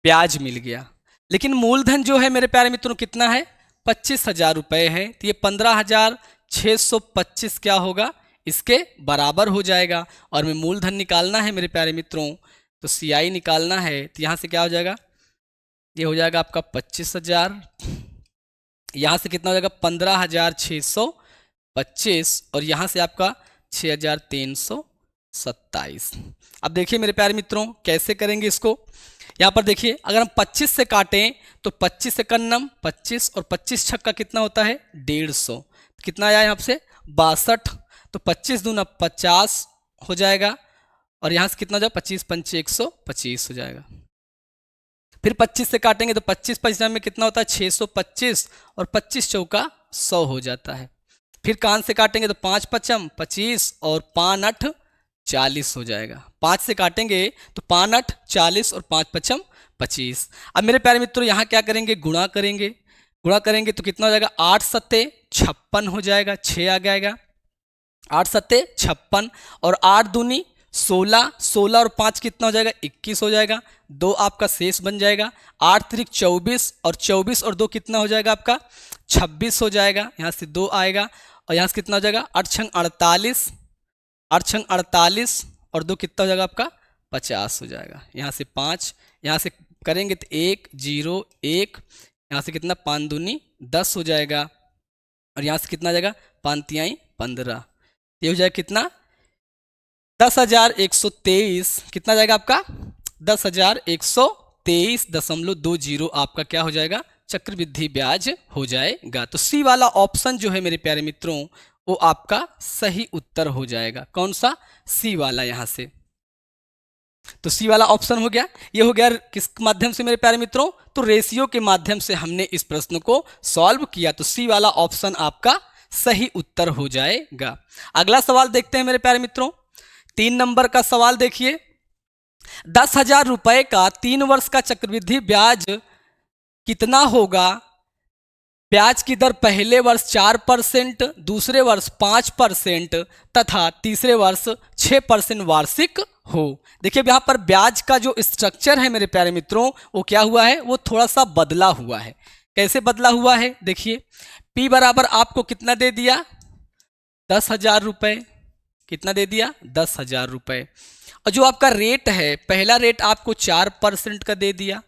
ब्याज मिल गया। लेकिन मूलधन जो है मेरे प्यारे मित्रों कितना है, 25,000 रुपये है। तो ये 15,625 क्या होगा, इसके बराबर हो जाएगा। और मैं मूलधन निकालना है मेरे प्यारे मित्रों तो CI निकालना है। तो यहाँ से क्या हो जाएगा, ये हो जाएगा आपका 25,000, यहाँ से कितना हो जाएगा 15,625 और यहाँ से आपका 6,327। अब देखिए मेरे प्यारे मित्रों कैसे करेंगे इसको। यहाँ पर देखिए अगर हम 25 से काटें तो 25 से कन्नम 25 और 25 छक्का कितना होता है, 150। कितना आया यहाँ से 62। तो 25 दूना 50 हो जाएगा और यहाँ से कितना हो जाएगा 25 पंचे 125 हो जाएगा। फिर 25 से काटेंगे तो 25 25 में कितना होता है 625 और 25 चौका 100 हो जाता है। फिर कान से काटेंगे तो 5 पचम 25 और 5 8 40 हो जाएगा। 5 से काटेंगे तो 5 8 40 और 5 पचम 25। अब मेरे प्यारे मित्रों यहाँ क्या करेंगे, गुणा करेंगे। गुणा करेंगे तो कितना हो जाएगा 8 सत्ते 56 हो जाएगा, 6 आ जाएगा। 8 सत्ते 56 और 8 दूनी 16, 16 और 5 कितना हो जाएगा 21 हो जाएगा। 2 आपका शेष बन जाएगा। 8 त्रिक 24 और 24 और 2 कितना हो जाएगा आपका 26 हो जाएगा। यहाँ से 2 आएगा और यहाँ से कितना हो जाएगा 8 छंग 48, 8 छंग 48 और 2 कितना हो जाएगा आपका 50 हो जाएगा। यहाँ से 5, यहाँ से करेंगे तो 1 0 1, यहाँ से कितना 5 दूनी 10 हो जाएगा और यहाँ से कितना आ जाएगा 5 तिहाई 15। ये हो जाएगा कितना 10,123। कितना जाएगा आपका 10,123.20 आपका क्या हो जाएगा चक्रवृद्धि ब्याज हो जाएगा। तो सी वाला ऑप्शन जो है मेरे प्यारे मित्रों वो आपका सही उत्तर हो जाएगा। कौन सा, सी वाला। यहाँ से तो सी वाला ऑप्शन हो गया। ये हो गया किस माध्यम से मेरे प्यारे मित्रों, तो रेशियो के माध्यम से हमने इस प्रश्न को सॉल्व किया। तो सी वाला ऑप्शन आपका सही उत्तर हो जाएगा। अगला सवाल देखते हैं मेरे प्यारे मित्रों। 3 नंबर का सवाल देखिए, 10,000 रुपए का 3 वर्ष का चक्रवृद्धि ब्याज कितना होगा, ब्याज की दर पहले वर्ष 4%, दूसरे वर्ष 5% तथा तीसरे वर्ष 6% वार्षिक हो। देखिए यहाँ पर ब्याज का जो स्ट्रक्चर है मेरे प्यारे मित्रों वो क्या हुआ है, वो थोड़ा सा बदला हुआ है। कैसे बदला हुआ है, देखिए P बराबर आपको कितना दे दिया, 10,000 रुपये। कितना दे दिया, 10,000 रुपये। और जो आपका रेट है, पहला रेट आपको 4% का दे दिया,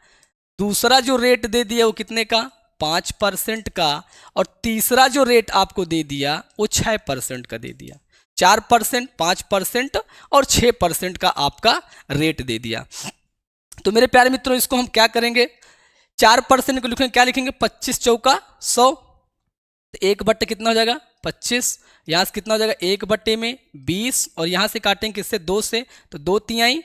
दूसरा जो रेट दे दिया वो कितने का, 5% का, और तीसरा जो रेट आपको दे दिया वो 6% का दे दिया। 4%, 5% और 6% का आपका रेट दे दिया। तो मेरे प्यारे मित्रों इसको हम क्या करेंगे, 4% को लिखेंगे, क्या लिखेंगे, 25 चौका 100, तो 1 बट्टे कितना हो जाएगा, 25। यहाँ से कितना हो जाएगा, 1 बट्टे में 20, और यहाँ से काटेंगे किससे, 2 से, तो 2 तिहाई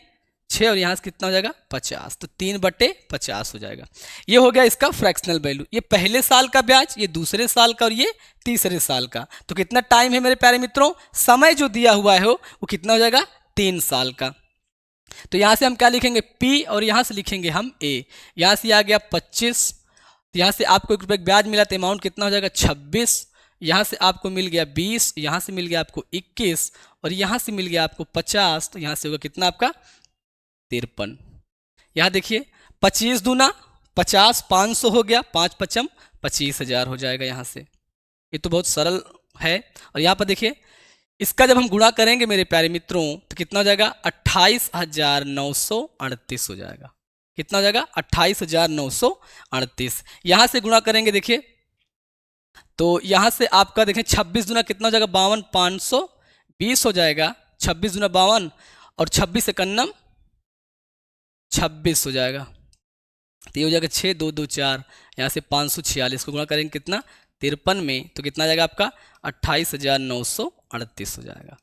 6, और यहाँ से कितना हो जाएगा, 50, तो 3/50 हो जाएगा। ये हो गया इसका फ्रैक्शनल वैल्यू। ये पहले साल का ब्याज, ये दूसरे साल का, और ये तीसरे साल का। तो कितना टाइम है मेरे प्यारे मित्रों, समय जो दिया हुआ है वो कितना हो जाएगा, 3 साल का। तो यहाँ से हम क्या लिखेंगे, P, और यहाँ से लिखेंगे हम A। यहाँ से आ गया 25, तो यहाँ से आपको 1 रुपये ब्याज मिला, तो अमाउंट कितना हो जाएगा, 26। यहाँ से आपको मिल गया 20, यहाँ से मिल गया आपको 21, और यहाँ से मिल गया आपको 50, तो यहाँ से होगा कितना आपका, 53। यहाँ देखिए 25 दूना 50, 500 हो गया, 5 पचम 25,000 हो जाएगा यहाँ से। ये तो बहुत सरल है। और यहाँ पर देखिए इसका जब हम गुणा करेंगे मेरे प्यारे मित्रों तो कितना हो जाएगा, 28,938 हो जाएगा। कितना हो जाएगा, 28,938। यहाँ से गुणा करेंगे देखिए, तो यहाँ से आपका देखें 26 दूना कितना हो जाएगा, 52, 520 हो जाएगा। 26 दूना 52, और 26 एकन्नम 26 हो जाएगा। तो ये हो जाएगा 6, 2, 2, 4, यहाँ से 546 को गुणा करेंगे कितना, 53 में, तो कितना जाएगा आपका, 28,938 हो जाएगा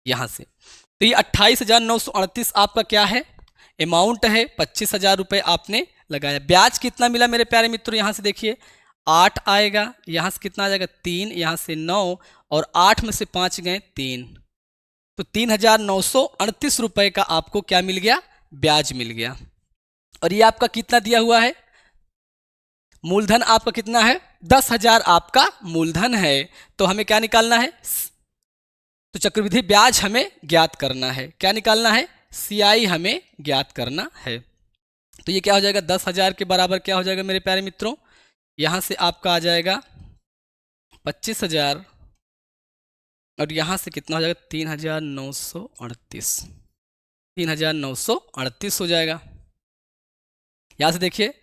यहाँ से। तो ये 28,938 आपका क्या है, अमाउंट है। 25,000 रुपये आपने लगाया। ब्याज कितना मिला मेरे प्यारे मित्रों, यहाँ से देखिए 8 आएगा, यहाँ से कितना आ जाएगा 3, यहाँ से 9, और 8 में से 5 गए 3, तो 3,938 रुपये का आपको क्या मिल गया, ब्याज मिल गया। और ये आपका कितना दिया हुआ है, मूलधन आपका कितना है, 10,000 आपका मूलधन है। तो हमें क्या निकालना है, तो चक्रवृद्धि ब्याज हमें ज्ञात करना है। क्या निकालना है, CI हमें ज्ञात करना है। तो ये क्या हो जाएगा, 10,000 के बराबर क्या हो जाएगा मेरे प्यारे मित्रों, यहाँ से आपका आ जाएगा 25,000, और यहाँ से कितना हो जाएगा, 3,938, 3,938 हो जाएगा। यहाँ से देखिए,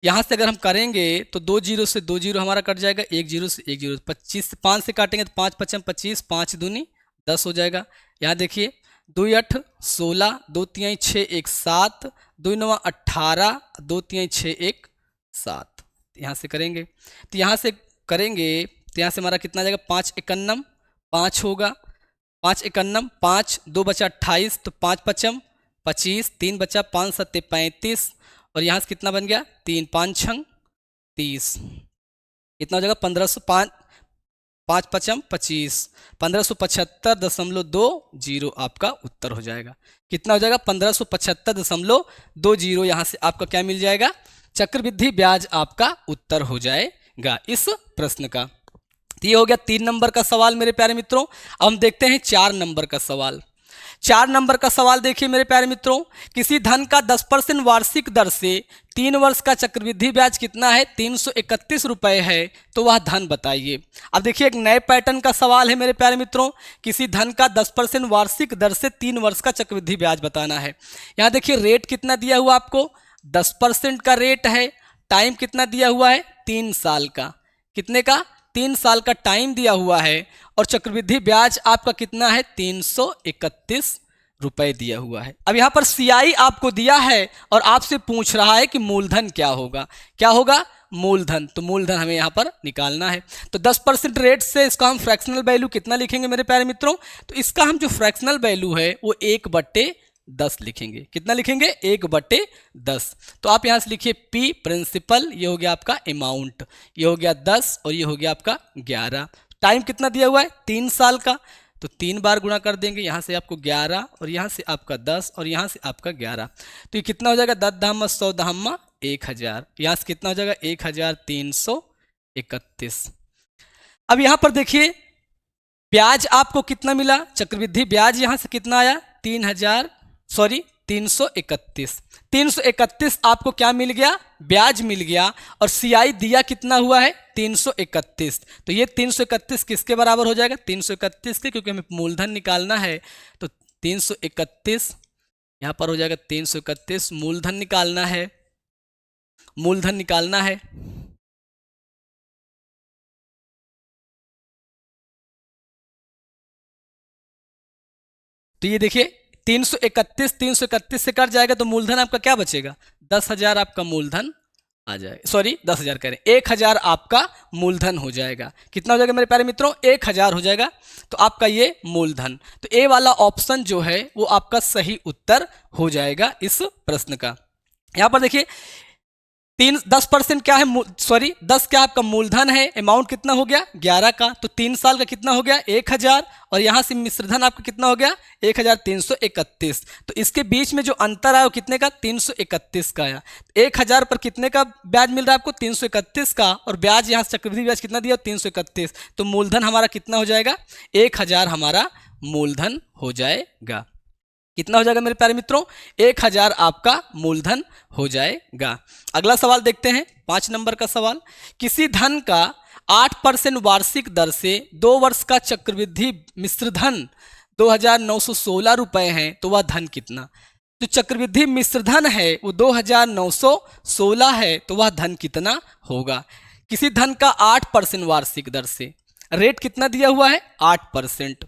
यहाँ से अगर हम करेंगे तो 2 जीरो से 2 जीरो हमारा कट जाएगा, 1 जीरो से 1 जीरो, 25 से 5 से काटेंगे तो 5 पचम 25, 5 दूनी 10 हो जाएगा। यहाँ देखिए 2 8 16, 2 3 6 1 7, 2 9 18, 2 3 6 1 7। यहाँ से करेंगे तो यहाँ से करेंगे तो यहाँ से हमारा कितना जाएगा, 5 एकन्नम 5 होगा, 5 एकन्नम 5, 2 बचा 28, तो 5 पचम 25, 3 बचा 5 सत्ते 35, और यहाँ से कितना बन गया, 3 5 छंग 30, कितना हो जाएगा 1505, 5 पचम 25, 1575.20 आपका उत्तर हो जाएगा। कितना हो जाएगा, 1575.20। यहाँ से आपका क्या मिल जाएगा, चक्रवृद्धि ब्याज आपका उत्तर हो जाएगा इस प्रश्न का। तो ये हो गया 3 नंबर का सवाल मेरे प्यारे मित्रों। अब हम देखते हैं 4 नंबर का सवाल। 4 नंबर का सवाल देखिए मेरे प्यारे मित्रों, किसी धन का 10% वार्षिक दर से 3 वर्ष का चक्रवृद्धि ब्याज कितना है, 331 रुपये है, तो वह धन बताइए। अब देखिए एक नए पैटर्न का सवाल है मेरे प्यारे मित्रों, किसी धन का 10% वार्षिक दर से 3 वर्ष का चक्रवृद्धि ब्याज बताना है। यहाँ देखिए रेट कितना दिया हुआ आपको, 10% का रेट है, टाइम कितना दिया हुआ है, 3 साल का। कितने का, 3 साल का टाइम दिया हुआ है, और चक्रवृद्धि ब्याज आपका कितना है, 331 रुपये दिया हुआ है। अब यहाँ पर CI आपको दिया है और आपसे पूछ रहा है कि मूलधन क्या होगा, क्या होगा, मूलधन। तो मूलधन हमें यहाँ पर निकालना है। तो 10% रेट से इसका हम फ्रैक्शनल वैल्यू कितना लिखेंगे मेरे प्यारे मित्रों, तो इसका हम जो फ्रैक्शनल वैल्यू है वो 1/10 लिखेंगे। कितना लिखेंगे, 1/10। तो आप यहाँ से लिखिए P प्रिंसिपल, ये हो गया आपका अमाउंट, ये हो गया 10, और ये हो गया आपका 11। टाइम कितना दिया हुआ है, 3 साल का, तो 3 बार गुणा कर देंगे, यहाँ से आपको 11, और यहाँ से आपका 10, और यहाँ से आपका 11। तो ये कितना हो जाएगा, 10 धामा 100 धामा 1000, यहाँ से कितना हो जाएगा 1331 31। अब यहां पर देखिए ब्याज आपको कितना मिला, चक्रवृद्धि ब्याज यहां से कितना आया 331। 331 आपको क्या मिल गया, ब्याज मिल गया। और सीआई दिया कितना हुआ है 331। तो ये 331 किसके बराबर हो जाएगा, 331 के, क्योंकि हमें मूलधन निकालना है। तो 331 यहां पर हो जाएगा 331, मूलधन निकालना है, मूलधन निकालना है। तो ये देखिए 331 से कट जाएगा तो मूलधन आपका क्या बचेगा, 10,000 आपका मूलधन आ जाएगा, सॉरी 10,000 करें, 1,000 आपका मूलधन हो जाएगा। कितना हो जाएगा मेरे प्यारे मित्रों, 1,000 हो जाएगा। तो आपका ये मूलधन, तो ए वाला ऑप्शन जो है वो आपका सही उत्तर हो जाएगा इस प्रश्न का। यहां पर देखिए 10% क्या है, सॉरी 10 क्या आपका मूलधन है, अमाउंट कितना हो गया 11 का, तो 3 साल का कितना हो गया 1,000, और यहां से मिश्रधन आपका कितना हो गया 1,331। तो इसके बीच में जो अंतर आया वो कितने का 331 का आया। 1,000 पर कितने का ब्याज मिल रहा है आपको 331 का, और ब्याज यहाँ से चक्रवृद्धि ब्याज कितना दिया 331। तो मूलधन हमारा कितना हो जाएगा 1,000 हमारा मूलधन हो जाएगा। कितना हो जाएगा मेरे प्यारे मित्रों, 1,000 आपका मूलधन हो जाएगा। अगला सवाल देखते हैं 5 नंबर का सवाल। किसी धन का 8% वार्षिक दर से 2 वर्ष का चक्रवृद्धि मिश्रधन 2,916 रुपए है, तो वह धन कितना। जो चक्रवृद्धि मिश्रधन है वो 2,916 है, तो वह धन कितना होगा। किसी धन का 8% वार्षिक दर से, रेट कितना दिया हुआ है 8%।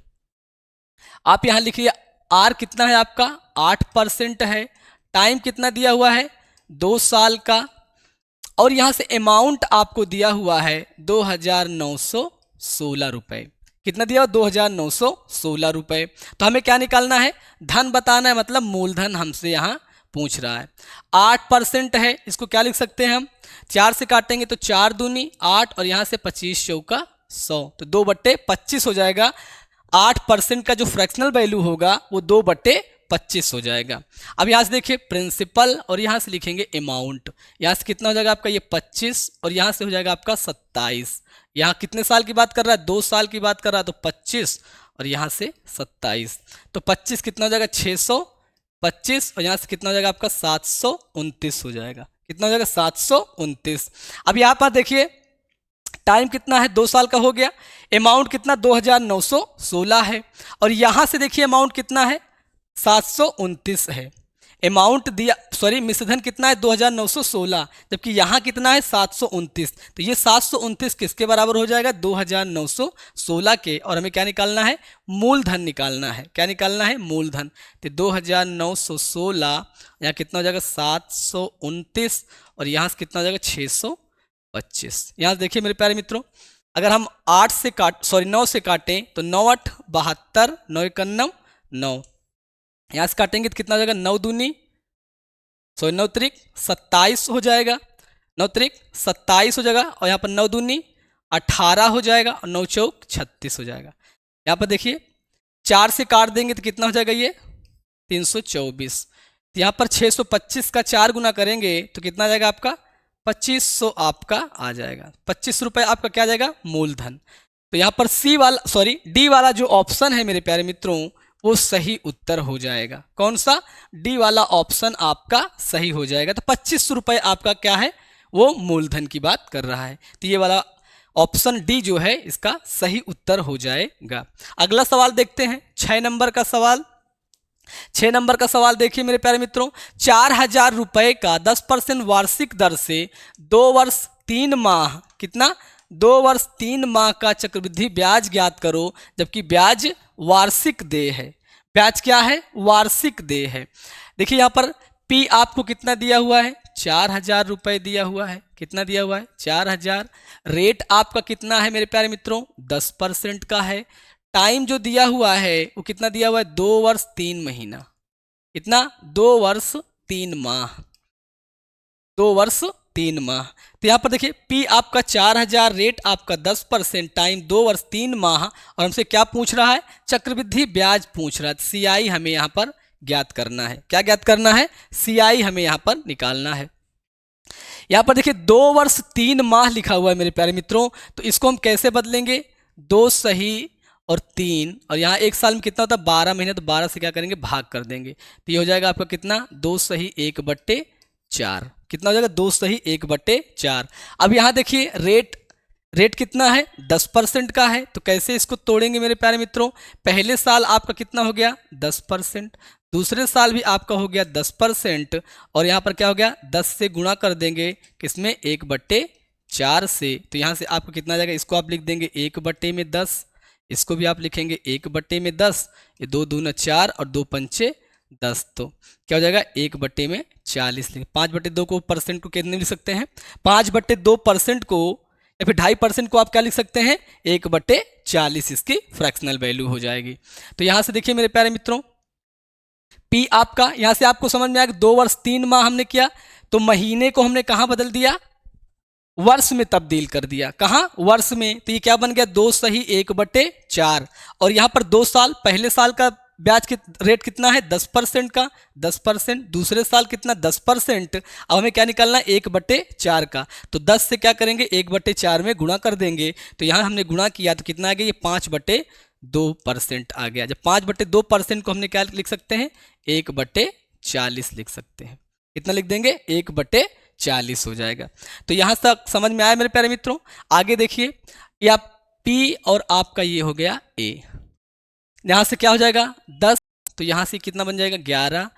आप यहां लिखिए आर कितना है आपका 8% है, टाइम कितना दिया हुआ है 2 साल का, और यहां से अमाउंट आपको दिया हुआ है 2,916 रुपए। कितना दिया हुआ 2,916 रुपए। तो हमें क्या निकालना है, धन बताना है, मतलब मूलधन हमसे यहां पूछ रहा है। 8% है, इसको क्या लिख सकते हैं हम, 4 से काटेंगे तो 4 दूनी 8, और यहां से 25 चौका 100, तो 2/25 हो जाएगा। 8% का जो फ्रैक्शनल वैल्यू होगा वो 2/25 हो जाएगा। अब यहाँ से देखिए प्रिंसिपल, और यहाँ से लिखेंगे अमाउंट। यहाँ से कितना हो जाएगा आपका ये 25, और यहाँ से हो जाएगा आपका 27। यहाँ कितने साल की बात कर रहा है 2 साल की बात कर रहा है, तो 25 और यहाँ से 27, तो 25 कितना हो जाएगा 625, और यहाँ से कितना हो जाएगा आपका 729 हो जाएगा। कितना हो जाएगा 729। अब यहाँ पर देखिए टाइम कितना है 2 साल का हो गया, अमाउंट कितना 2,916 है, और यहां से देखिए अमाउंट कितना है 729 है। अमाउंट दिया, सॉरी मिश्रधन कितना है 2,916, जबकि यहां कितना है 729। तो ये 729 किसके बराबर हो जाएगा 2,916 के, और हमें क्या निकालना है मूलधन निकालना है। क्या निकालना है मूलधन। तो 2,916 यहाँ कितना हो जाएगा 729, और यहाँ से कितना हो जाएगा 625। यहाँ देखिए मेरे प्यारे मित्रों, अगर हम 8 से 9 से काटें तो 9 8 72, 9 91 9, यहाँ से काटेंगे तो कितना हो जाएगा 9 दूनी 9 त्रिक 27 हो जाएगा, 9 त्रिक 27 हो जाएगा, और यहाँ पर 9 दूनी 18 हो जाएगा, और 9 चौक 36 हो जाएगा। यहाँ पर देखिए 4 से काट देंगे तो कितना हो जाएगा ये 324। तो यहाँ पर 625 का 4 गुना करेंगे तो कितना आ जाएगा आपका 2500 आपका आ जाएगा। 25 रुपये आपका क्या आ जाएगा मूलधन। तो यहाँ पर डी वाला जो ऑप्शन है मेरे प्यारे मित्रों वो सही उत्तर हो जाएगा। कौन सा, डी वाला ऑप्शन आपका सही हो जाएगा। तो 25 रुपये आपका क्या है वो मूलधन की बात कर रहा है। तो ये वाला ऑप्शन डी जो है इसका सही उत्तर हो जाएगा। अगला सवाल देखते हैं 6 नंबर का सवाल। 6 नंबर का सवाल देखिए मेरे प्यारे मित्रों, 4,000 रुपए का 10% वार्षिक दर से 2 वर्ष 3 माह, कितना 2 वर्ष 3 माह का चक्रवृद्धि ब्याज ज्ञात करो, जबकि ब्याज वार्षिक देय है। ब्याज क्या है वार्षिक देय है। देखिए यहाँ पर पी आपको कितना दिया हुआ है 4,000 रुपए दिया हुआ है। कितना दिया हुआ है 4,000। रेट आपका कितना है मेरे प्यारे मित्रों 10% का है। टाइम जो दिया हुआ है वो कितना दिया हुआ है 2 वर्ष 3 महीना। कितना 2 वर्ष 3 माह, 2 वर्ष 3 माह। तो यहाँ पर देखिए पी आपका 4,000, रेट आपका 10%, टाइम 2 वर्ष 3 माह, और हमसे क्या पूछ रहा है चक्रवृद्धि ब्याज पूछ रहा है। सीआई हमें यहाँ पर ज्ञात करना है। क्या ज्ञात करना है सीआई हमें यहाँ पर निकालना है। यहाँ पर देखिए 2 वर्ष 3 माह लिखा हुआ है मेरे प्यारे मित्रों, तो इसको हम कैसे बदलेंगे, 2 सही और 3, और यहाँ एक साल में कितना होता है 12 महीने, तो 12 से क्या करेंगे भाग कर देंगे, तो ये हो जाएगा आपका कितना 2 सही 1/4, कितना हो जाएगा 2 सही 1/4। अब यहाँ देखिए रेट कितना है 10% का है, तो कैसे इसको तोड़ेंगे मेरे प्यारे मित्रों, पहले साल आपका कितना हो गया 10%, दूसरे साल भी आपका हो गया 10%, और यहाँ पर क्या हो गया 10 से गुणा कर देंगे किसमें 1/4 से, तो यहाँ से आपको कितना आ जाएगा, इसको आप लिख देंगे 1/10, इसको भी आप लिखेंगे 1/10, ये 2 दूना 4 और 2 पंचे 10, तो क्या हो जाएगा 1/40 लिख, 5/2 को परसेंट को कितने लिख सकते हैं 5/2% को, या फिर 2.5% को आप क्या लिख सकते हैं 1/40, इसकी फ्रैक्शनल वैल्यू हो जाएगी। तो यहाँ से देखिए मेरे प्यारे मित्रों, P आपका यहाँ से आपको समझ में आया कि 2 वर्ष 3 माह हमने किया, तो महीने को हमने कहाँ बदल दिया, वर्ष में तब्दील कर दिया, कहाँ वर्ष में, तो ये क्या बन गया 2 सही 1/4, और यहाँ पर 2 साल, पहले साल का ब्याज के रेट कितना है 10% का, 10%, दूसरे साल कितना 10%, अब हमें क्या निकालना है 1/4 का, तो 10 से क्या करेंगे 1/4 में गुणा कर देंगे, तो यहाँ हमने गुणा किया तो कितना आ गया, ये 5/2% आ गया। जब 5/2% को हमने क्या लिख सकते हैं 1/40 लिख सकते हैं, कितना लिख देंगे 1/40 हो जाएगा। तो यहाँ तक समझ में आया मेरे प्यारे मित्रों। आगे देखिए, ये आप P और आपका ये हो गया A, यहाँ से क्या हो जाएगा 10, तो यहाँ से कितना बन जाएगा 11,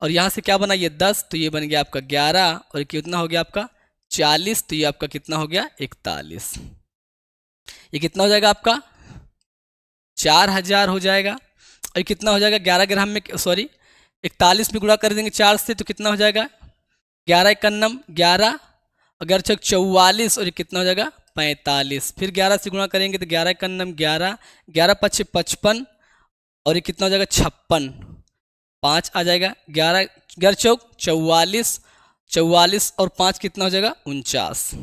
और यहाँ से क्या बना ये 10, तो ये बन गया आपका 11, और कितना हो गया आपका 40, तो ये आपका कितना हो गया 41, ये कितना हो जाएगा आपका 4000 हो जाएगा, और कितना हो जाएगा 11 ग्राम में, सॉरी 41 में गुणा कर देंगे 4 से, तो कितना हो जाएगा 11 एकन्नम 11, अगर 44, और ये कितना हो जाएगा 45, फिर 11 से गुणा करेंगे तो 11 एकन्नम 11, 11 पच्चे 55, और ये कितना हो जाएगा 56, 5 आ जाएगा, 11 11 चौक 44, 44 और 5 कितना हो जाएगा 49,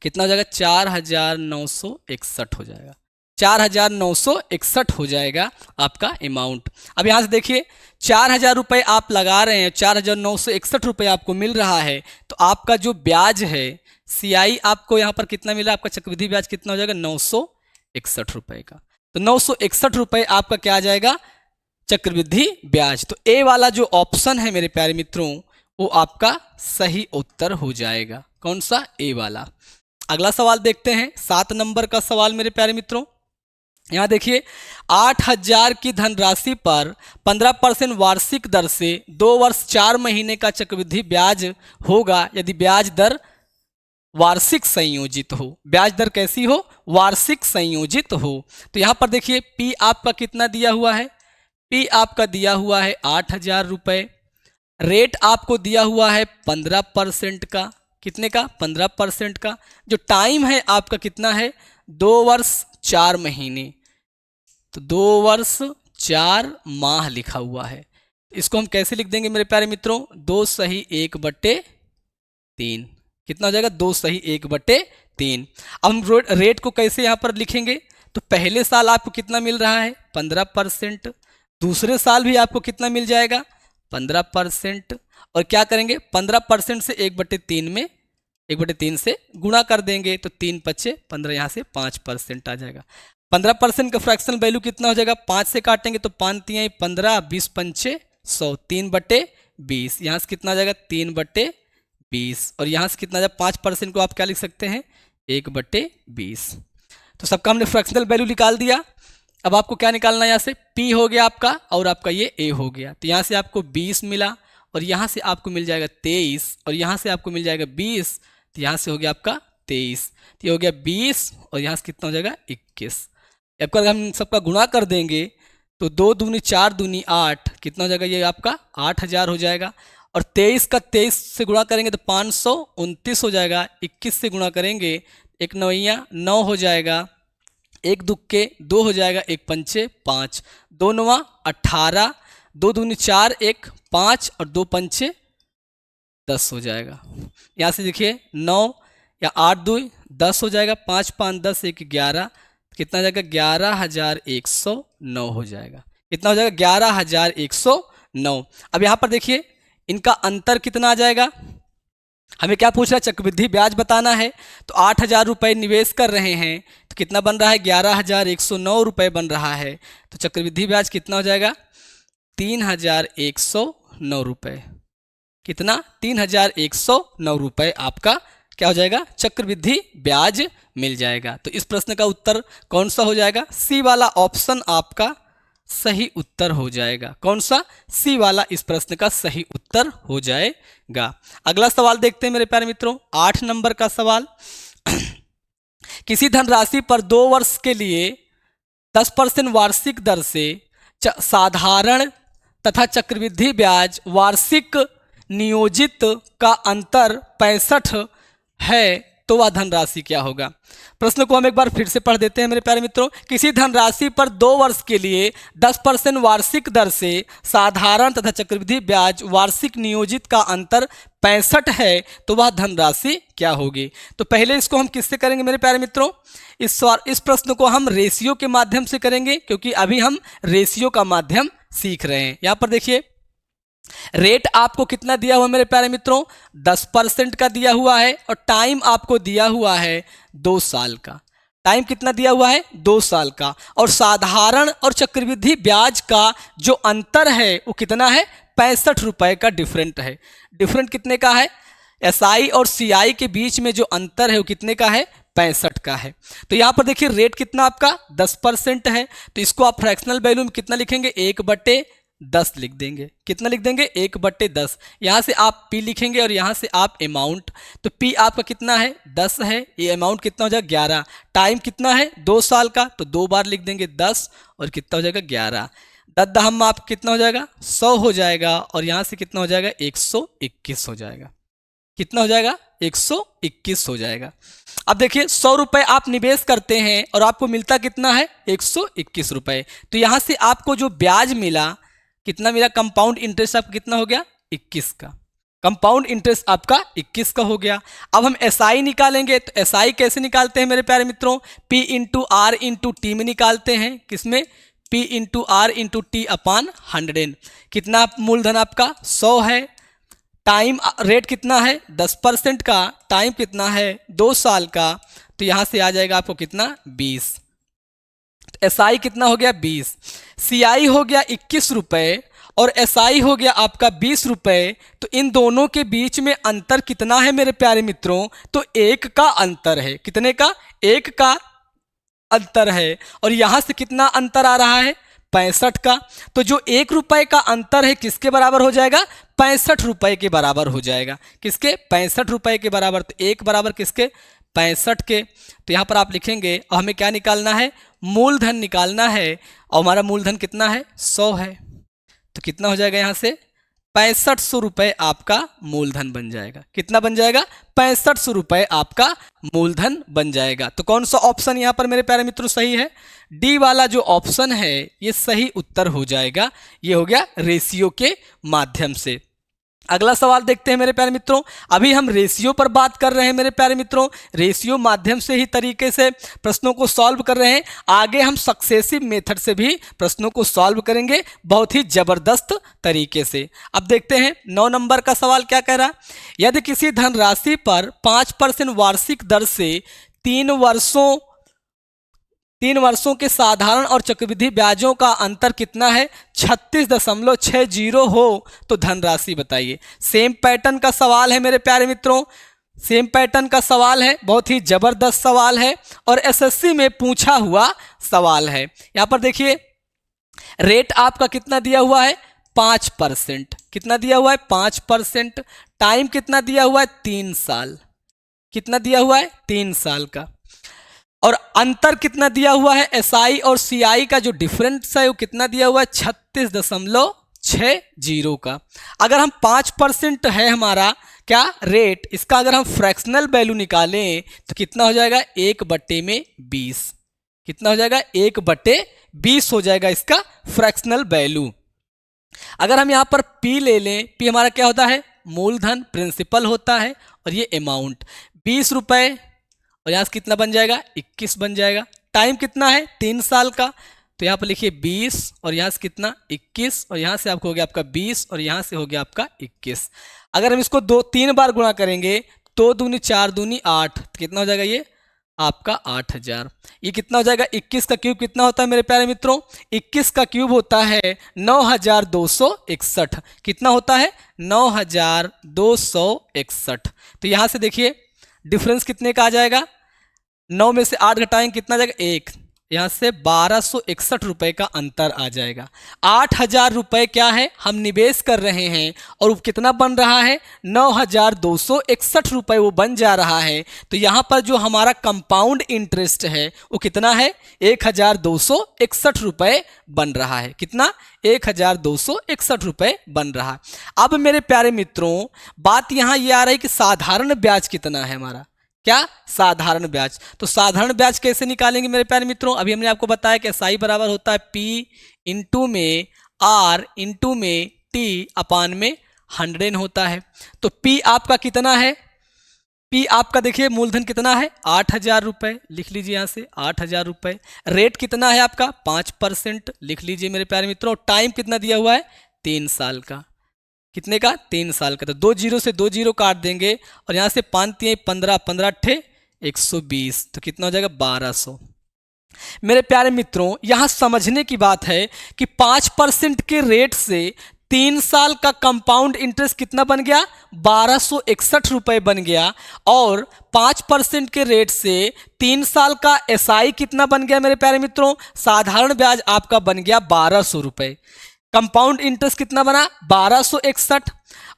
कितना हो जाएगा 4961 हो जाएगा, 4961 हो जाएगा आपका अमाउंट। अब यहाँ से देखिए 4000 रुपये आप लगा रहे हैं, 4961 रुपये आपको मिल रहा है, तो आपका जो ब्याज है CI आपको यहाँ पर कितना मिला, आपका चक्रवृद्धि ब्याज कितना हो जाएगा 961 रुपये का, तो 961 रुपये आपका क्या आ जाएगा चक्रवृद्धि ब्याज। तो ए वाला जो ऑप्शन है मेरे प्यारे मित्रों, वो आपका सही उत्तर हो जाएगा, कौन सा ए वाला। अगला सवाल देखते हैं, 7 नंबर का सवाल मेरे प्यारे मित्रों। यहाँ देखिए 8000 की धनराशि पर 15% वार्षिक दर से 2 वर्ष 4 महीने का चक्रवृद्धि ब्याज होगा यदि ब्याज दर वार्षिक संयोजित हो। ब्याज दर कैसी हो, वार्षिक संयोजित हो। तो यहाँ पर देखिए P आपका कितना दिया हुआ है, P आपका दिया हुआ है 8000 रुपये, रेट आपको दिया हुआ है 15% का, कितने का 15% का, जो टाइम है आपका कितना है 2 वर्ष 4 महीने, तो 2 वर्ष 4 माह लिखा हुआ है। इसको हम कैसे लिख देंगे मेरे प्यारे मित्रों, 2 सही 1/3, कितना हो जाएगा 2 सही 1/3। अब हम रेट को कैसे यहाँ पर लिखेंगे, तो पहले साल आपको कितना मिल रहा है 15%, दूसरे साल भी आपको कितना मिल जाएगा 15%, और क्या करेंगे 15% से 1/3 में 1/3 से गुणा कर देंगे, तो 3 पच्चे 15, यहाँ से 5% आ जाएगा। 15% का फ्रैक्शनल वैल्यू कितना हो जाएगा, 5 से काटेंगे तो 5 तियाई 15, 20 पंचे 100, 3/20, यहाँ से कितना आ जाएगा 3/20, और यहाँ से कितना आ जाएगा 5% को आप क्या लिख सकते हैं 1/20। तो सबका हमने फ्रैक्शनल वैल्यू निकाल दिया। अब आपको क्या निकालना है, यहाँ से P हो गया आपका, और आपका ये A हो गया, तो यहाँ से आपको 20 मिला, और यहाँ से आपको मिल जाएगा 23, और यहाँ से आपको मिल जाएगा 20, तो यहाँ से हो गया आपका 23, तो ये हो गया 20, और यहाँ से कितना हो जाएगा 21। अब अगर हम सबका गुणा कर देंगे तो 2 दूनी 4 दूनी 8, कितना हो जाएगा ये आपका 8000 हो जाएगा, और 23 का 23 से गुणा करेंगे तो 529 हो जाएगा, 21 से गुणा करेंगे 1 9 9 हो जाएगा, 1 दुक्के 2 हो जाएगा, 1 पंचे 5, 2 9 18, 2 दूनी 4 1 5, और 2 पंचे 10 हो जाएगा। यहाँ से देखिए 9 या 8 2 10 हो जाएगा, 5 5 10 1 11, कितना हो जाएगा 11109 हो जाएगा, कितना हो जाएगा 11109। अब यहाँ पर देखिए इनका अंतर कितना आ जाएगा, हमें क्या पूछ रहा है, चक्रवृद्धि ब्याज बताना है। तो 8,000 रुपये निवेश कर रहे हैं तो कितना बन रहा है, 11,109 रुपये बन रहा है। तो चक्रवृद्धि ब्याज कितना हो जाएगा, 3,109 रुपये। कितना, 3,109 रुपये आपका क्या हो जाएगा, चक्रवृद्धि ब्याज मिल जाएगा। तो इस प्रश्न का उत्तर कौन सा हो जाएगा, सी वाला ऑप्शन आपका सही उत्तर हो जाएगा। कौन सा, सी वाला इस प्रश्न का सही उत्तर हो जाएगा। अगला सवाल देखते हैं मेरे प्यारे मित्रों, 8 नंबर का सवाल। किसी धनराशि पर 2 वर्ष के लिए 10% वार्षिक दर से साधारण तथा चक्रवृद्धि ब्याज वार्षिक नियोजित का अंतर 65 है तो वह धनराशि क्या होगा। प्रश्न को हम एक बार फिर से पढ़ देते हैं मेरे प्यारे मित्रों। किसी धनराशि पर 2 वर्ष के लिए 10% वार्षिक दर से साधारण तथा चक्रवृद्धि ब्याज वार्षिक नियोजित का अंतर 65 है तो वह धनराशि क्या होगी। तो पहले इसको हम किससे करेंगे मेरे प्यारे मित्रों, इस प्रश्न को हम रेशियो के माध्यम से करेंगे, क्योंकि अभी हम रेशियो का माध्यम सीख रहे हैं। यहाँ पर देखिए रेट आपको कितना दिया हुआ मेरे प्यारे मित्रों, 10% का दिया हुआ है और टाइम आपको दिया हुआ है 2 साल का। टाइम कितना दिया हुआ है, 2 साल का। और साधारण और चक्रवृद्धि ब्याज का जो अंतर है वो कितना है, 65 रुपये का डिफरेंट है। डिफरेंट कितने का है, एसआई और सीआई के बीच में जो अंतर है वो कितने का है, 65 का है। तो यहाँ पर देखिए रेट कितना आपका 10% है, तो इसको आप फ्रैक्शनल वैल्यू में कितना लिखेंगे, 1/10 लिख देंगे। कितना लिख देंगे, 1/10। यहाँ से आप पी लिखेंगे और यहाँ से आप अमाउंट, तो पी आपका कितना है, 10 है, ये अमाउंट कितना हो जाएगा, 11। टाइम कितना है, 2 साल का, तो 2 बार लिख देंगे 10 और कितना हो जाएगा 11। 10 हम आप कितना हो जाएगा, 100 हो जाएगा और यहाँ से कितना हो जाएगा, 121 हो जाएगा। कितना हो जाएगा, 121 हो जाएगा। अब देखिए 100 रुपये आप निवेश करते हैं और आपको मिलता कितना है, 121 रुपये। तो यहाँ से आपको जो ब्याज मिला कितना मिला, कंपाउंड इंटरेस्ट आपका कितना हो गया, 21 का। कंपाउंड इंटरेस्ट आपका 21 का हो गया। अब हम एसआई निकालेंगे, तो एसआई कैसे निकालते हैं मेरे प्यारे मित्रों, P into R into T में निकालते हैं। किसमें, P into R into T अपान 100। कितना मूलधन आपका 100 है, टाइम रेट कितना है 10% का, टाइम कितना है 2 साल का, तो यहाँ से आ जाएगा आपको कितना 20। एसआई कितना हो गया 20, सीआई हो गया 21 रुपये और एसआई हो गया आपका 20 रुपये। तो इन दोनों के बीच में अंतर कितना है मेरे प्यारे मित्रों, तो 1 का अंतर है। कितने का, 1 का अंतर है। और यहाँ से कितना अंतर आ रहा है, 65 का। तो जो 1 रुपये का अंतर है किसके बराबर हो जाएगा, 65 रुपये के बराबर हो जाएगा। किसके, 65 रुपये के बराबर। तो 1 बराबर किसके, 65 के। तो यहाँ पर आप लिखेंगे और हमें क्या निकालना है, मूलधन निकालना है और हमारा मूलधन कितना है, 100 है। तो कितना हो जाएगा, यहाँ से 6500 रुपये आपका मूलधन बन जाएगा। कितना बन जाएगा, 6500 रुपये आपका मूलधन बन जाएगा। तो कौन सा ऑप्शन यहाँ पर मेरे प्यारे मित्रों सही है, डी वाला जो ऑप्शन है ये सही उत्तर हो जाएगा। ये हो गया रेशियो के माध्यम से। अगला सवाल देखते हैं मेरे प्यारे मित्रों। अभी हम रेशियो पर बात कर रहे हैं मेरे प्यारे मित्रों, रेशियो माध्यम से ही तरीके से प्रश्नों को सॉल्व कर रहे हैं। आगे हम सक्सेसिव मेथड से भी प्रश्नों को सॉल्व करेंगे बहुत ही जबरदस्त तरीके से। अब देखते हैं 9 नंबर का सवाल क्या कह रहा है। यदि किसी धनराशि पर 5% वार्षिक दर से 3 वर्षों के साधारण और चक्रवृद्धि ब्याजों का अंतर कितना है, 36.60 हो तो धनराशि बताइए। सेम पैटर्न का सवाल है मेरे प्यारे मित्रों, सेम पैटर्न का सवाल है, बहुत ही जबरदस्त सवाल है और एसएससी में पूछा हुआ सवाल है। यहाँ पर देखिए रेट आपका कितना दिया हुआ है, 5%। कितना दिया हुआ है, 5%। टाइम कितना दिया हुआ है, 3 साल। कितना दिया हुआ है, 3 साल का। और अंतर कितना दिया हुआ है, एसआई और सीआई का जो डिफरेंस है वो कितना दिया हुआ है, 36.60 का। अगर हम 5% है हमारा क्या रेट, इसका अगर हम फ्रैक्शनल वैल्यू निकालें तो कितना हो जाएगा, 1/20। कितना हो जाएगा, 1/20 हो जाएगा इसका फ्रैक्शनल वैल्यू। अगर हम यहाँ पर पी ले लें, पी हमारा क्या होता है, मूलधन प्रिंसिपल होता है और ये अमाउंट 20 रुपये और यहाँ से कितना बन जाएगा, 21 बन जाएगा। टाइम कितना है, 3 साल का। तो यहाँ पर लिखिए 20 और यहाँ से कितना 21 और यहाँ से आपको हो गया आपका 20 और यहाँ से हो गया आपका 21। अगर हम इसको 3 बार गुणा करेंगे, 2 दूनी 4 दूनी 8, तो कितना हो जाएगा ये आपका 8000। ये कितना हो जाएगा, 21 का क्यूब कितना होता है मेरे प्यारे मित्रों, 21 का क्यूब होता है 9261। कितना होता है 9261। तो यहाँ से देखिए डिफरेंस कितने का आ जाएगा, 9 में से 8 घटाएंगे कितना आ जाएगा 1, यहाँ से 1261 रुपये का अंतर आ जाएगा। 8000 रुपये क्या है हम निवेश कर रहे हैं और कितना बन रहा है 9261 रुपये वो बन जा रहा है। तो यहाँ पर जो हमारा कंपाउंड इंटरेस्ट है वो कितना है 1261 रुपये बन रहा है। कितना 1261 रुपये बन रहा है। अब मेरे प्यारे मित्रों बात यहाँ ये आ रही है कि साधारण ब्याज कितना है हमारा, क्या साधारण ब्याज। तो साधारण ब्याज कैसे निकालेंगे मेरे प्यारे मित्रों, अभी हमने आपको बताया कि SI बराबर होता है P इंटू में R इंटू में T अपान में 100 होता है। तो P आपका कितना है, P आपका देखिए मूलधन कितना है 8000 रुपये, लिख लीजिए यहाँ से 8000 रुपये। रेट कितना है आपका 5%, लिख लीजिए मेरे प्यारे मित्रों। टाइम कितना दिया हुआ है 3 साल का, कितने का 3 साल का। तो 2 जीरो से 2 जीरो काट देंगे और यहाँ से 5 3 15 15 8 120, तो कितना हो जाएगा 1200। मेरे प्यारे मित्रों यहाँ समझने की बात है कि 5% के रेट से 3 साल का कंपाउंड इंटरेस्ट कितना बन गया 1261 रुपये बन गया, और 5% के रेट से 3 साल का SI कितना बन गया मेरे प्यारे मित्रों, साधारण ब्याज आपका बन गया 1200 रुपये। कंपाउंड इंटरेस्ट कितना बना 1261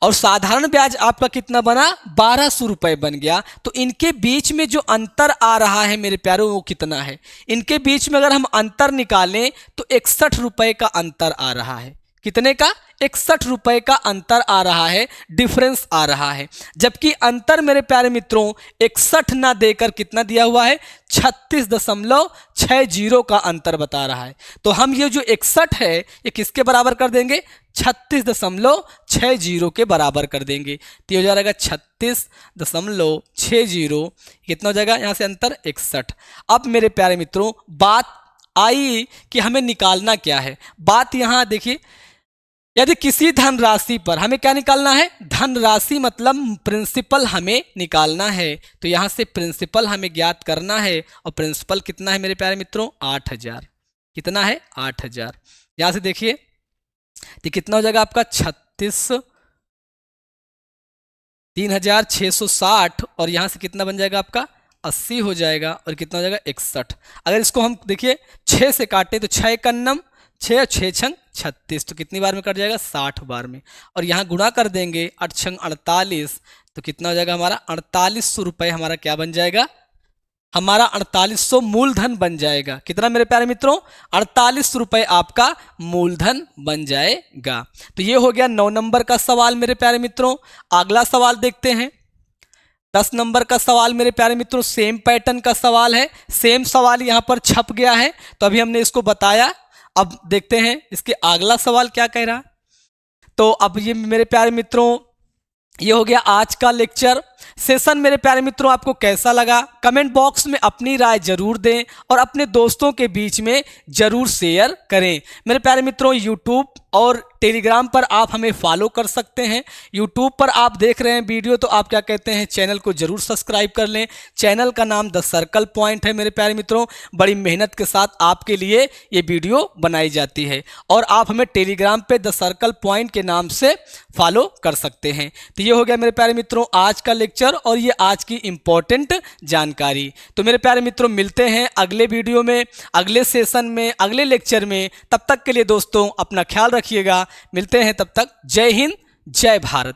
और साधारण ब्याज आपका कितना बना 1200 रुपये बन गया। तो इनके बीच में जो अंतर आ रहा है मेरे प्यारों वो कितना है, इनके बीच में अगर हम अंतर निकालें तो 61 रुपये का अंतर आ रहा है। कितने का 61 रुपये का अंतर आ रहा है, डिफरेंस आ रहा है। जबकि अंतर मेरे प्यारे मित्रों 61 ना देकर कितना दिया हुआ है 36.60 का अंतर बता रहा है। तो हम ये जो 61 है ये किसके बराबर कर देंगे 36.60 के बराबर कर देंगे। तो ये हो जाएगा 36.60, कितना हो जाएगा यहाँ से अंतर 61। अब मेरे प्यारे मित्रों बात आई कि हमें निकालना क्या है। बात यहाँ देखिए, यदि किसी धनराशि पर हमें क्या निकालना है, धनराशि मतलब प्रिंसिपल हमें निकालना है। तो यहाँ से प्रिंसिपल हमें ज्ञात करना है और प्रिंसिपल कितना है मेरे प्यारे मित्रों 8000। कितना है 8000। यहाँ से देखिए तो कितना हो जाएगा आपका 36,660 और यहाँ से कितना बन जाएगा आपका 80 हो जाएगा और कितना हो जाएगा 61। अगर इसको हम देखिए 6 से काटें तो 6 कन्नम 6 6 छंग 36, तो कितनी बार में कट जाएगा 60 बार में। और यहाँ गुणा कर देंगे 8 छंग 48, तो कितना हो जाएगा हमारा 4800 रुपये हमारा क्या बन जाएगा, हमारा 4800 मूलधन बन जाएगा। कितना मेरे प्यारे मित्रों 4800 रुपये आपका मूलधन बन जाएगा। तो ये हो गया 9 नंबर का सवाल मेरे प्यारे मित्रों। अगला सवाल देखते हैं 10 नंबर का सवाल मेरे प्यारे मित्रों। सेम पैटर्न का सवाल है, सेम सवाल यहाँ पर छप गया है, तो अभी हमने इसको बताया। अब देखते हैं इसके अगला सवाल क्या कह रहा है। तो अब ये मेरे प्यारे मित्रों ये हो गया आज का लेक्चर सेशन। मेरे प्यारे मित्रों आपको कैसा लगा कमेंट बॉक्स में अपनी राय जरूर दें और अपने दोस्तों के बीच में जरूर शेयर करें। मेरे प्यारे मित्रों यूट्यूब और टेलीग्राम पर आप हमें फॉलो कर सकते हैं। यूट्यूब पर आप देख रहे हैं वीडियो तो आप क्या कहते हैं चैनल को जरूर सब्सक्राइब कर लें। चैनल का नाम द सर्कल पॉइंट है मेरे प्यारे मित्रों। बड़ी मेहनत के साथ आपके लिए ये वीडियो बनाई जाती है और आप हमें टेलीग्राम पे द सर्कल पॉइंट के नाम से फॉलो कर सकते हैं। तो ये हो गया मेरे प्यारे मित्रों आज का लेक्चर और ये आज की इम्पोर्टेंट जानकारी। तो मेरे प्यारे मित्रों मिलते हैं अगले वीडियो में, अगले सेशन में, अगले लेक्चर में। तब तक के लिए दोस्तों अपना ख्याल रखिएगा। मिलते हैं तब तक। जय हिंद, जय भारत।